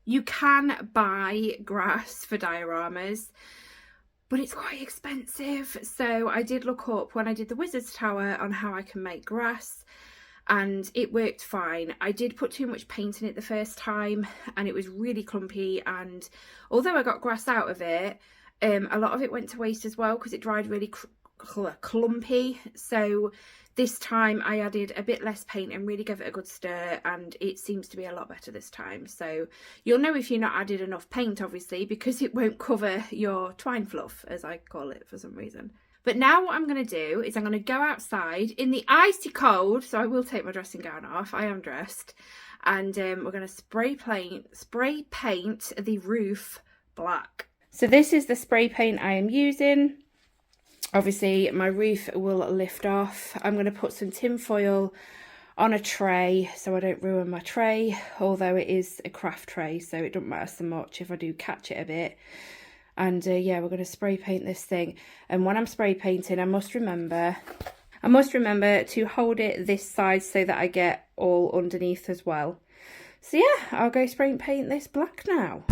You can buy grass for dioramas, but it's quite expensive. So I did look up when I did the Wizard's Tower on how I can make grass, and it worked fine. I did put too much paint in it the first time and it was really clumpy, and although I got grass out of it, a lot of it went to waste as well because it dried really clumpy. So this time I added a bit less paint and really gave it a good stir, and it seems to be a lot better this time. So you'll know if you're not added enough paint, obviously, because it won't cover your twine fluff, as I call it for some reason. But now what I'm going to do is I'm going to go outside in the icy cold, so I will take my dressing gown off, I am dressed, and we're going to spray paint the roof black. So this is the spray paint I am using. Obviously my roof will lift off. I'm going to put some tin foil on a tray so I don't ruin my tray, although it is a craft tray, so it doesn't matter so much if I do catch it a bit. And yeah, we're going to spray paint this thing, and when I'm spray painting I must remember to hold it this side so that I get all underneath as well. So yeah, I'll go spray paint this black now.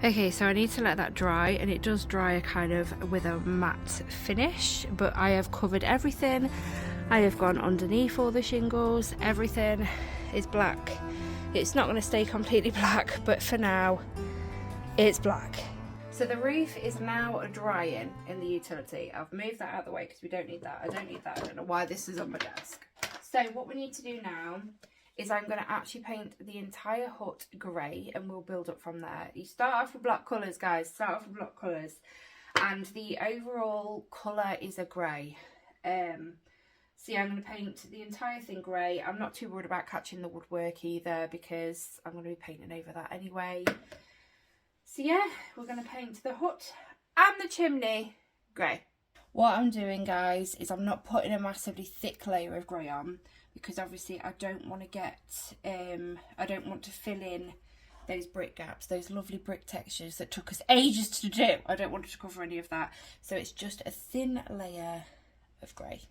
Okay, so I need to let that dry, and it does dry kind of with a matte finish, but I have covered everything. I have gone underneath all the shingles, everything is black. It's not going to stay completely black, but for now it's black. So the roof is now drying in the utility. I've moved that out of the way because we don't need that. I don't need that. I don't know why this is on my desk. So what we need to do now is I'm going to actually paint the entire hut grey, and we'll build up from there. You start off with black colours, guys. Start off with black colours. And the overall colour is a grey. So yeah, I'm going to paint the entire thing grey. I'm not too worried about catching the woodwork either because I'm going to be painting over that anyway. So yeah, we're going to paint the hut and the chimney grey. What I'm doing, guys, is I'm not putting a massively thick layer of grey on because obviously I don't want to get, I don't want to fill in those brick gaps, those lovely brick textures that took us ages to do. I don't want to cover any of that. So it's just a thin layer of grey.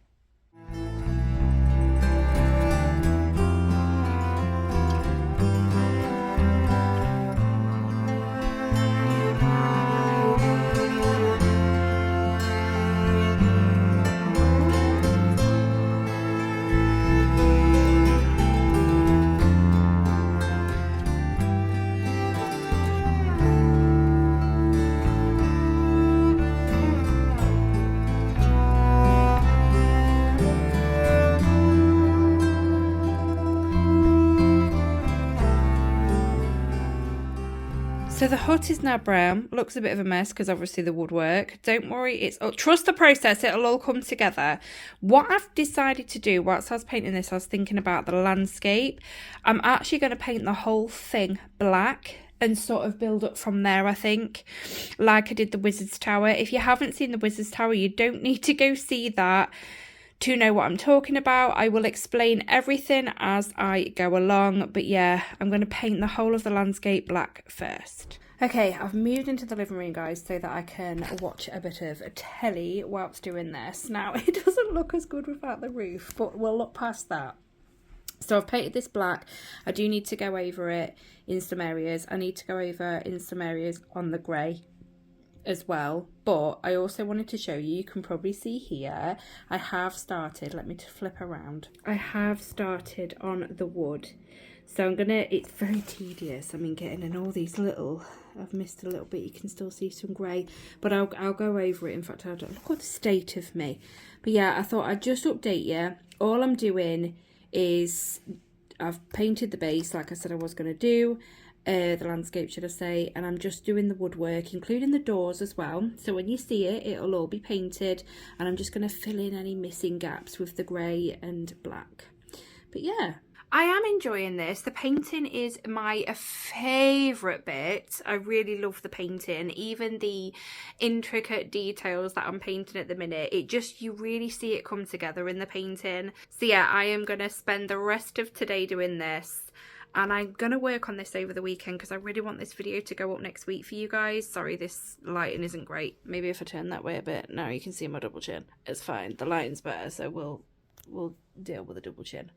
So the hut is now brown. Looks a bit of a mess because obviously the woodwork. Don't worry, it's trust the process, it'll all come together. What I've decided to do whilst I was painting this, I was thinking about the landscape. I'm actually going to paint the whole thing black and sort of build up from there, I think, like I did the Wizard's Tower. If you haven't seen the Wizard's Tower, you don't need to go see that to know what I'm talking about. I will explain everything as I go along, but yeah, I'm going to paint the whole of the landscape black first. Okay, I've moved into the living room, guys, so that I can watch a bit of telly whilst doing this. Now, it doesn't look as good without the roof, but we'll look past that. So I've painted this black. I do need to go over it in some areas. I need to go over in some areas on the grey as well, but I also wanted to show you can probably see here, I have started, let me just flip around, I have started on the wood. So I'm gonna, it's very tedious, I mean getting in all these little, I've missed a little bit, you can still see some grey, but I'll go over it. In fact, I don't look at the state of me. But yeah, I thought I'd just update you. All I'm doing is I've painted the base like I said I was going to do, the landscape should I say, and I'm just doing the woodwork, including the doors as well. So when you see it, it'll all be painted, and I'm just going to fill in any missing gaps with the grey and black. But yeah, I am enjoying this. The painting is my favourite bit. I really love the painting, even the intricate details that I'm painting at the minute. It just, you really see it come together in the painting. So yeah, I am going to spend the rest of today doing this. And I'm going to work on this over the weekend because I really want this video to go up next week for you guys. Sorry, this lighting isn't great. Maybe if I turn that way a bit. Now you can see my double chin. It's fine. The lighting's better, so we'll deal with a double chin.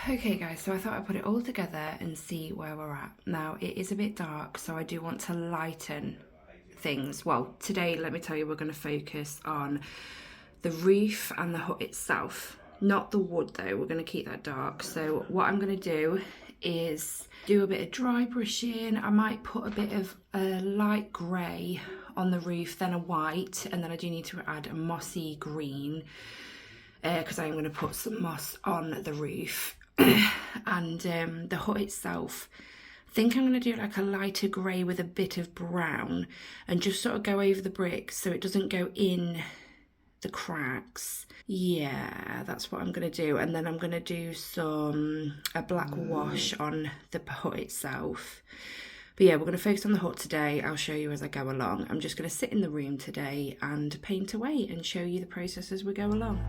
Okay guys, so I thought I'd put it all together and see where we're at. Now it is a bit dark, so I do want to lighten things. Well, today, let me tell you, we're going to focus on the roof and the hut itself. Not the wood though, we're going to keep that dark. So what I'm going to do is do a bit of dry brushing. I might put a bit of a light grey on the roof, then a white, and then I do need to add a mossy green because I'm going to put some moss on the roof. And the hut itself, I think I'm going to do like a lighter grey with a bit of brown and just sort of go over the bricks so it doesn't go in the cracks. Yeah, that's what I'm going to do. And then I'm going to do a black wash on the hut itself. But yeah, we're going to focus on the hut today. I'll show you as I go along. I'm just going to sit in the room today and paint away and show you the process as we go along.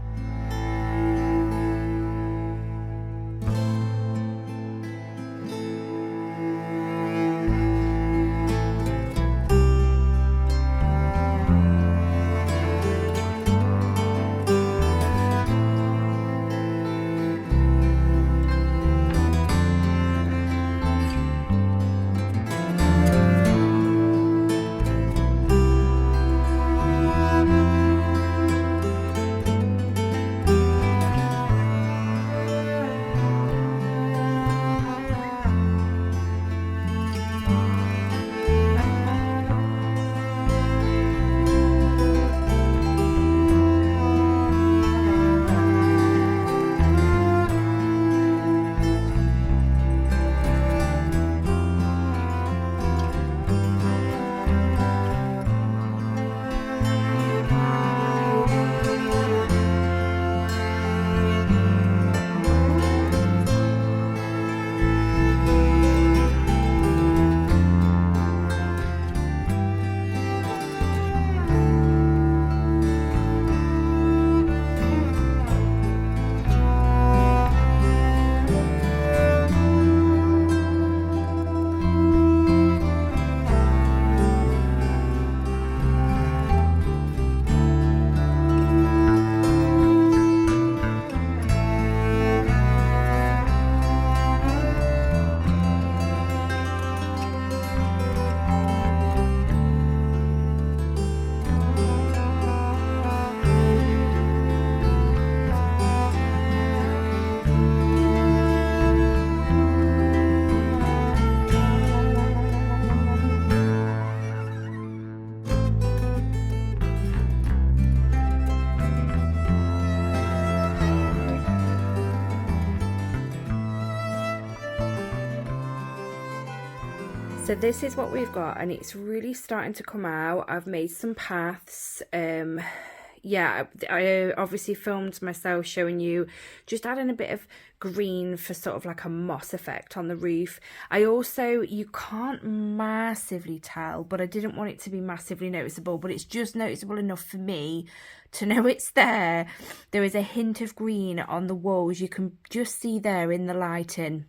So this is what we've got, and it's really starting to come out. I've made some paths. Yeah, I obviously filmed myself showing you, just adding a bit of green for sort of like a moss effect on the roof. I also, you can't massively tell, but I didn't want it to be massively noticeable, but it's just noticeable enough for me to know it's there. There is a hint of green on the walls. You can just see there in the lighting.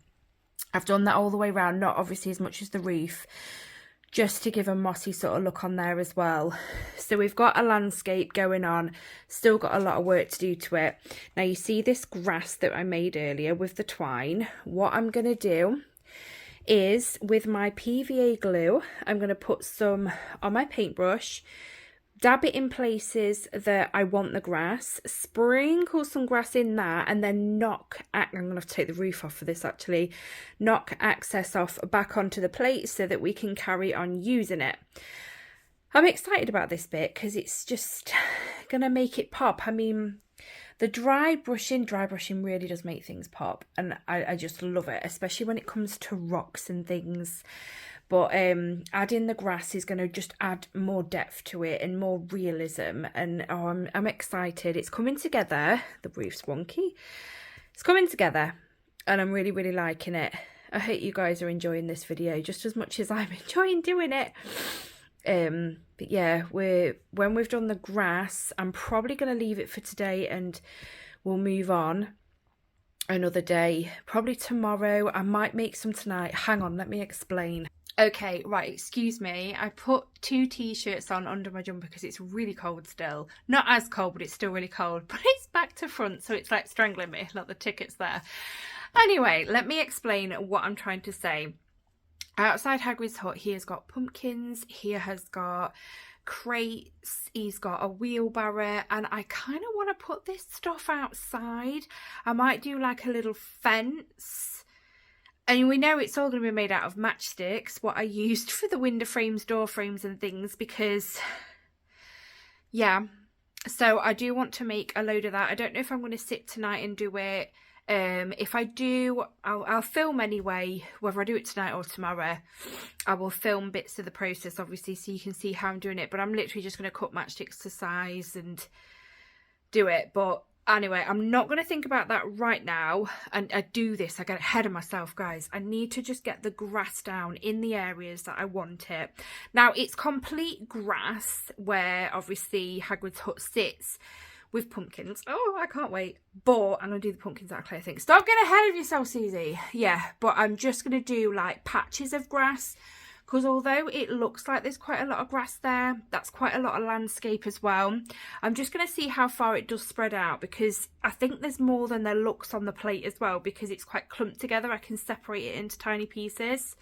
I've done that all the way around, not obviously as much as the roof, just to give a mossy sort of look on there as well. So we've got a landscape going on, still got a lot of work to do to it. Now you see this grass that I made earlier with the twine. What I'm going to do is, with my PVA glue, I'm going to put some on my paintbrush, dab it in places that I want the grass, sprinkle some grass in that, and then knock, I'm going to have to take the roof off for this actually, knock excess off back onto the plate so that we can carry on using it. I'm excited about this bit because it's just going to make it pop. I mean, the dry brushing really does make things pop, and I just love it, especially when it comes to rocks and things. But adding the grass is going to just add more depth to it and more realism. And oh, I'm excited. It's coming together. The roof's wonky. It's coming together, and I'm really, really liking it. I hope you guys are enjoying this video just as much as I'm enjoying doing it. But yeah, when we've done the grass, I'm probably going to leave it for today, and we'll move on another day. Probably tomorrow. I might make some tonight. Hang on, let me explain. Okay, right, excuse me. I put 2 t-shirts on under my jumper because it's really cold still. Not as cold, but it's still really cold. But it's back to front, so it's like strangling me, like the ticket's there. Anyway, let me explain what I'm trying to say. Outside Hagrid's Hut, he has got pumpkins. He has got crates. He's got a wheelbarrow. And I kind of want to put this stuff outside. I might do like a little fence. And we know it's all going to be made out of matchsticks, what I used for the window frames, door frames and things, because, yeah. So I do want to make a load of that. I don't know if I'm going to sit tonight and do it. If I do, I'll film anyway, whether I do it tonight or tomorrow. I will film bits of the process, obviously, so you can see how I'm doing it. But I'm literally just going to cut matchsticks to size and do it. But anyway, I'm not going to think about that right now. And I do this, I get ahead of myself, guys. I need to just get the grass down in the areas that I want it. Now, it's complete grass where, obviously, Hagrid's Hut sits with pumpkins. Oh, I can't wait. But I'm going to do the pumpkins out of clay, I think. Stop getting ahead of yourself, Susie. Yeah, but I'm just going to do, like, patches of grass. Because although it looks like there's quite a lot of grass there, that's quite a lot of landscape as well. I'm just going to see how far it does spread out, because I think there's more than there looks on the plate as well, because it's quite clumped together. I can separate it into tiny pieces.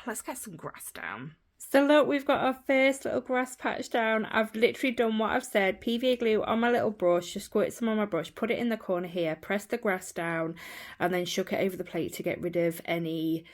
Let's get some grass down. So look, we've got our first little grass patch down. I've literally done what I've said. PVA glue on my little brush, just squirt some on my brush, put it in the corner here, press the grass down, and then shook it over the plate to get rid of any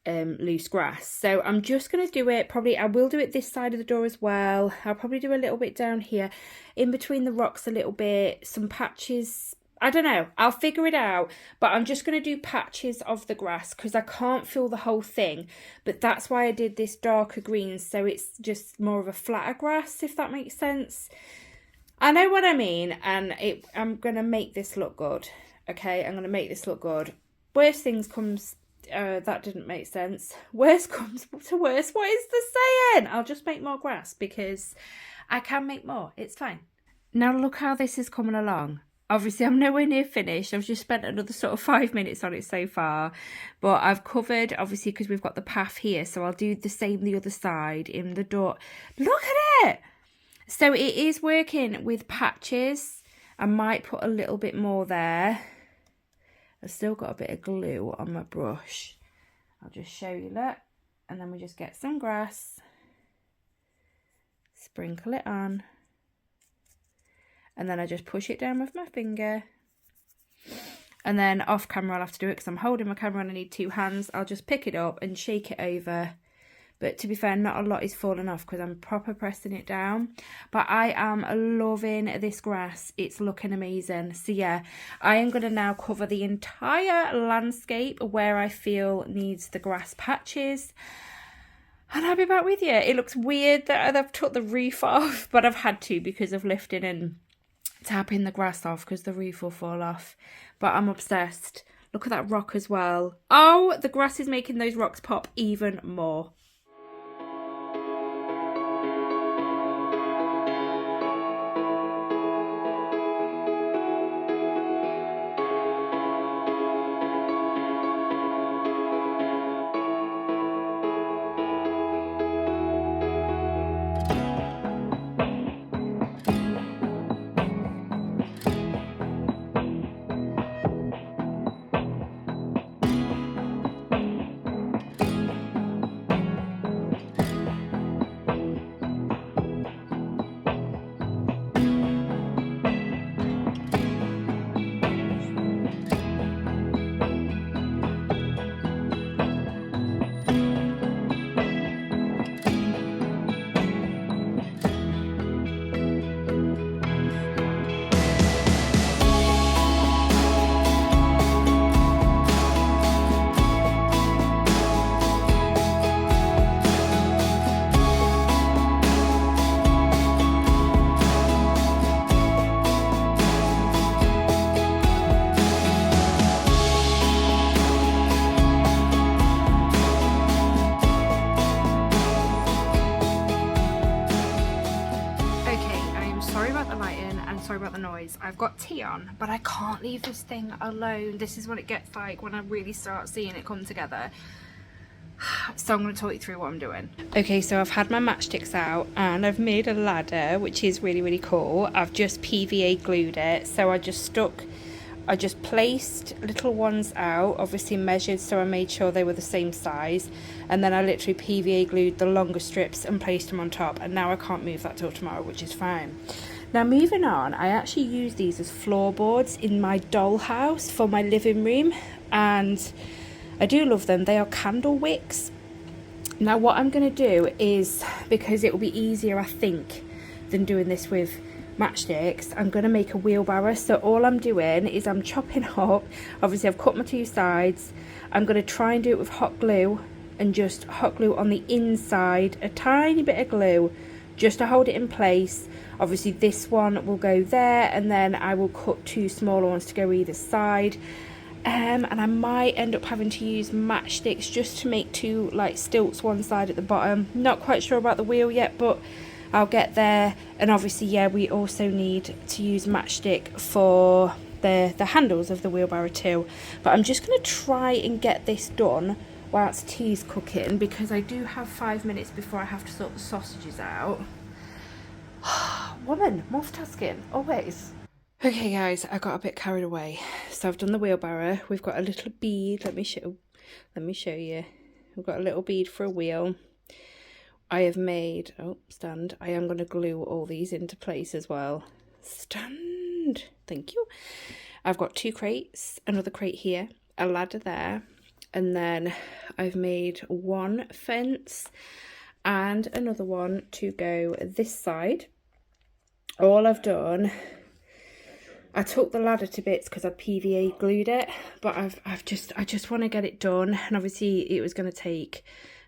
loose grass. So I'm just going to do it, probably I will do it this side of the door as well. I'll probably do a little bit down here in between the rocks a little bit, some patches. I don't know, I'll figure it out, but I'm just going to do patches of the grass because I can't fill the whole thing. But that's why I did this darker green, so it's just more of a flatter grass, if that makes sense. I know what I mean, and I'm going to make this look good. Okay, I'm going to make this look good. Worst things comes, that didn't make sense. Worst comes to worst, what is the saying? I'll just make more grass because I can make more, it's fine. Now look how this is coming along. Obviously, I'm nowhere near finished. I've just spent another sort of 5 minutes on it so far. But I've covered, obviously, because we've got the path here. So I'll do the same the other side in the door. Look at it! So it is working with patches. I might put a little bit more there. I've still got a bit of glue on my brush. I'll just show you that. And then we just get some grass. Sprinkle it on. And then I just push it down with my finger. And then off camera I'll have to do it because I'm holding my camera and I need 2 hands. I'll just pick it up and shake it over but to be fair, not a lot is falling off because I'm proper pressing it down. But I am loving this grass. It's looking amazing. So yeah, I am going to now cover the entire landscape where I feel needs the grass patches. And I'll be back with you. It looks weird that I've took the roof off, but I've had to because of lifting and tapping the grass off because the roof will fall off. But I'm obsessed. Look at that rock as well. Oh, the grass is making those rocks pop even more. Sorry about the noise. I've got tea on, but I can't leave this thing alone. This is what it gets like when I really start seeing it come together. So I'm going to talk you through what I'm doing. Okay, so I've had my matchsticks out and I've made a ladder, which is really, really cool. I've just PVA glued it. So I just placed little ones out, obviously measured, so I made sure they were the same size. And then I literally PVA glued the longer strips and placed them on top. And now I can't move that till tomorrow, which is fine. Now moving on, I actually use these as floorboards in my dollhouse for my living room, and I do love them. They are candle wicks. Now what I'm going to do is, because it will be easier I think than doing this with matchsticks, I'm going to make a wheelbarrow. So all I'm doing is I'm chopping up, obviously I've cut my two sides, I'm going to try and do it with hot glue and just hot glue on the inside, a tiny bit of glue just to hold it in place. Obviously this one will go there, and then I will cut two smaller ones to go either side. And I might end up having to use matchsticks just to make two like stilts one side at the bottom. Not quite sure about the wheel yet, but I'll get there. And obviously, yeah, we also need to use matchstick for the handles of the wheelbarrow too. But I'm just going to try and get this done whilst tea's cooking, because I do have 5 minutes before I have to sort the sausages out. Woman, multitasking, always. Okay guys, I got a bit carried away. So I've done the wheelbarrow. We've got a little bead. Let me show you. We've got a little bead for a wheel. I have made, stand. I am going to glue all these into place as well. Stand. Thank you. I've got 2 crates, another crate here, a ladder there, and then I've made 1 fence and another one to go this side. All I've done, I took the ladder to bits because I PVA glued it, but I just want to get it done, and obviously it was going to take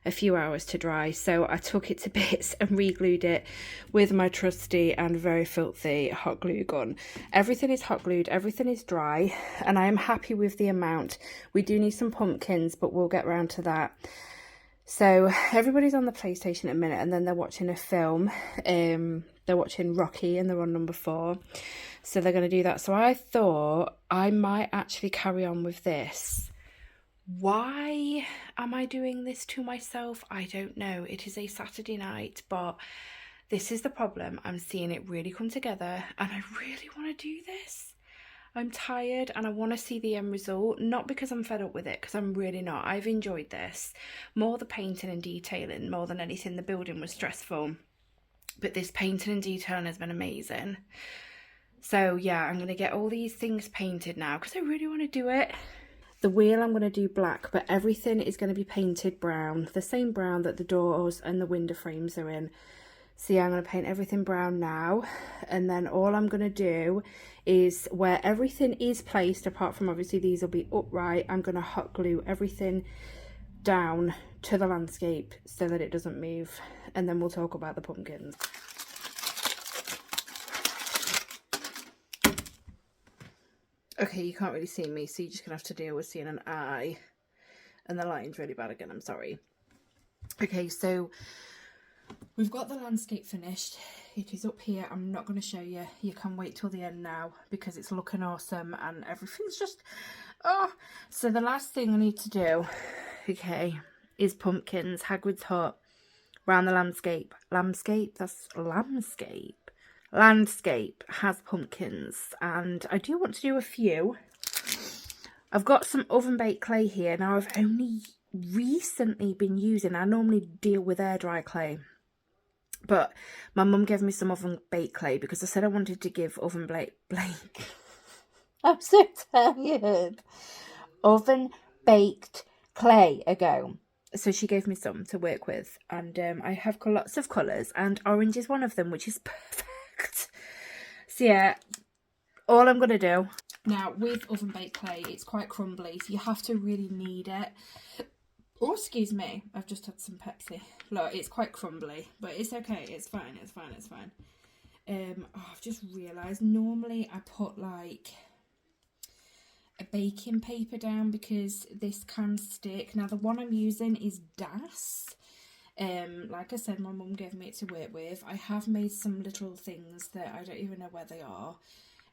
a few hours to dry, so I took it to bits and re-glued it with my trusty and very filthy hot glue gun. Everything is hot glued, everything is dry, and I am happy with the amount. We do need some pumpkins, but we'll get round to that. So everybody's on the PlayStation at a minute, and then they're watching a film. They're watching Rocky and they're on number 4. So they're going to do that. So I thought I might actually carry on with this. Why am I doing this to myself? I don't know. It is a Saturday night, but this is the problem. I'm seeing it really come together and I really want to do this. I'm tired and I want to see the end result, not because I'm fed up with it, because I'm really not. I've enjoyed this. More the painting and detailing more than anything. The building was stressful, but this painting and detailing has been amazing. So yeah, I'm going to get all these things painted now because I really want to do it. The wheel I'm going to do black, but everything is going to be painted brown. The same brown that the doors and the window frames are in. So yeah, I'm going to paint everything brown now. And then all I'm going to do is where everything is placed, apart from obviously these will be upright, I'm going to hot glue everything down to the landscape so that it doesn't move. And then we'll talk about the pumpkins. Okay, you can't really see me, so you're just gonna have to deal with seeing an eye. And the lighting's really bad again, I'm sorry. Okay, so we've got the landscape finished. It is up here. I'm not going to show you. You can wait till the end now because it's looking awesome and everything's just... Oh! So the last thing I need to do, okay, is pumpkins. Hagrid's Hut, around the landscape. Landscape? That's landscape. Landscape has pumpkins, and I do want to do a few. I've got some oven baked clay here. Now I've only recently been using, I normally deal with air dry clay, but my mum gave me some oven baked clay because I said I wanted to give oven baked I'm so tired. Oven baked clay a go. So she gave me some to work with, and I have got lots of colours, and orange is one of them, which is perfect. So yeah, all I'm going to do. Now, with oven baked clay, it's quite crumbly, so you have to really knead it. Oh, excuse me, I've just had some Pepsi. Look, it's quite crumbly, but it's okay, it's fine, it's fine, it's fine. I've just realised, normally I put like a baking paper down because this can stick. Now, the one I'm using is Das. Like I said, my mum gave me it to work with. I have made some little things that I don't even know where they are,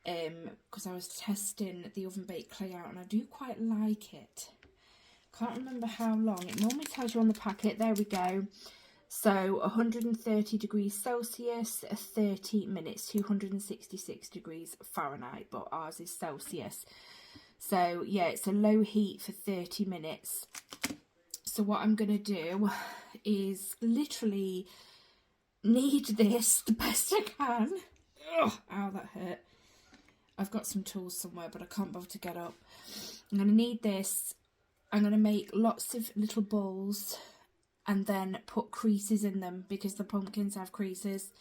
because I was testing the oven baked clay out and I do quite like it. Can't remember how long. It normally tells you on the packet. There we go. So 130 degrees Celsius, 30 minutes, 266 degrees Fahrenheit, but ours is Celsius. So yeah, it's a low heat for 30 minutes. So what I'm going to do is literally knead this the best I can. Ugh, ow, that hurt. I've got some tools somewhere, but I can't bother to get up. I'm going to knead this. I'm going to make lots of little balls and then put creases in them because the pumpkins have creases.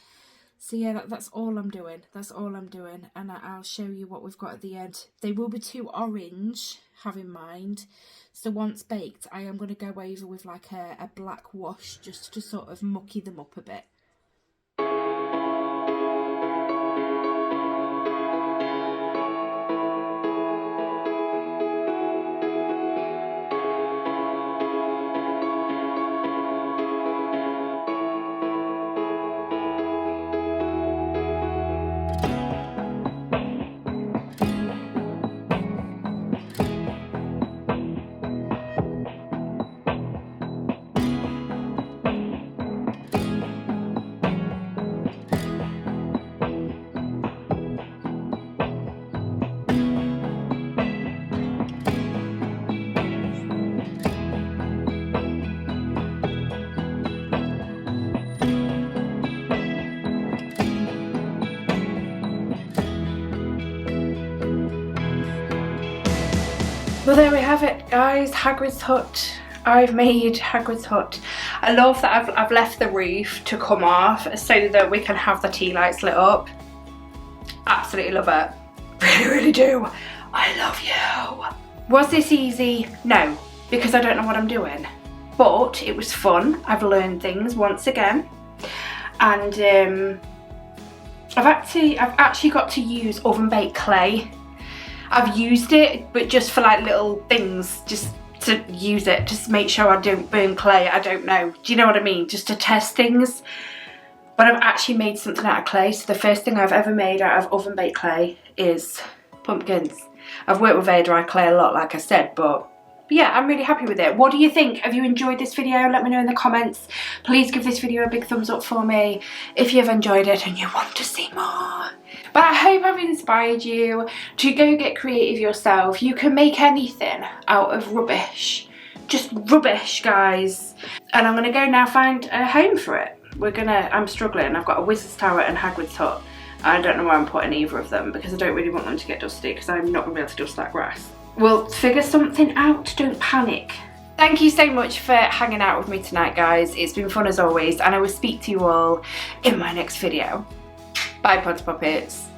So yeah, that's all I'm doing. That's all I'm doing. And I'll show you what we've got at the end. They will be too orange, have in mind. So once baked, I am going to go over with like a black wash just to sort of mucky them up a bit. Well, there we have it, guys. Hagrid's Hut. I've made Hagrid's Hut. I love that I've left the roof to come off so that we can have the tea lights lit up. Absolutely love it. Really, really do. I love you. Was this easy? No, because I don't know what I'm doing. But it was fun. I've learned things once again. And I've actually got to use oven baked clay. I've used it, but just for like little things, just to use it, just to make sure I don't burn clay. I don't know. Do you know what I mean? Just to test things. But I've actually made something out of clay. So the first thing I've ever made out of oven baked clay is pumpkins. I've worked with air dry clay a lot, like I said, but yeah, I'm really happy with it. What do you think? Have you enjoyed this video? Let me know in the comments. Please give this video a big thumbs up for me if you've enjoyed it and you want to see more. But I hope I've inspired you to go get creative yourself. You can make anything out of rubbish. Just rubbish, guys. And I'm gonna go now find a home for it. I'm struggling. I've got a Wizard's Tower and Hagrid's Hut. I don't know where I'm putting either of them because I don't really want them to get dusty because I'm not gonna be able to dust that grass. We'll figure something out, don't panic. Thank you so much for hanging out with me tonight, guys. It's been fun as always, and I will speak to you all in my next video. Bye, Pods Poppets.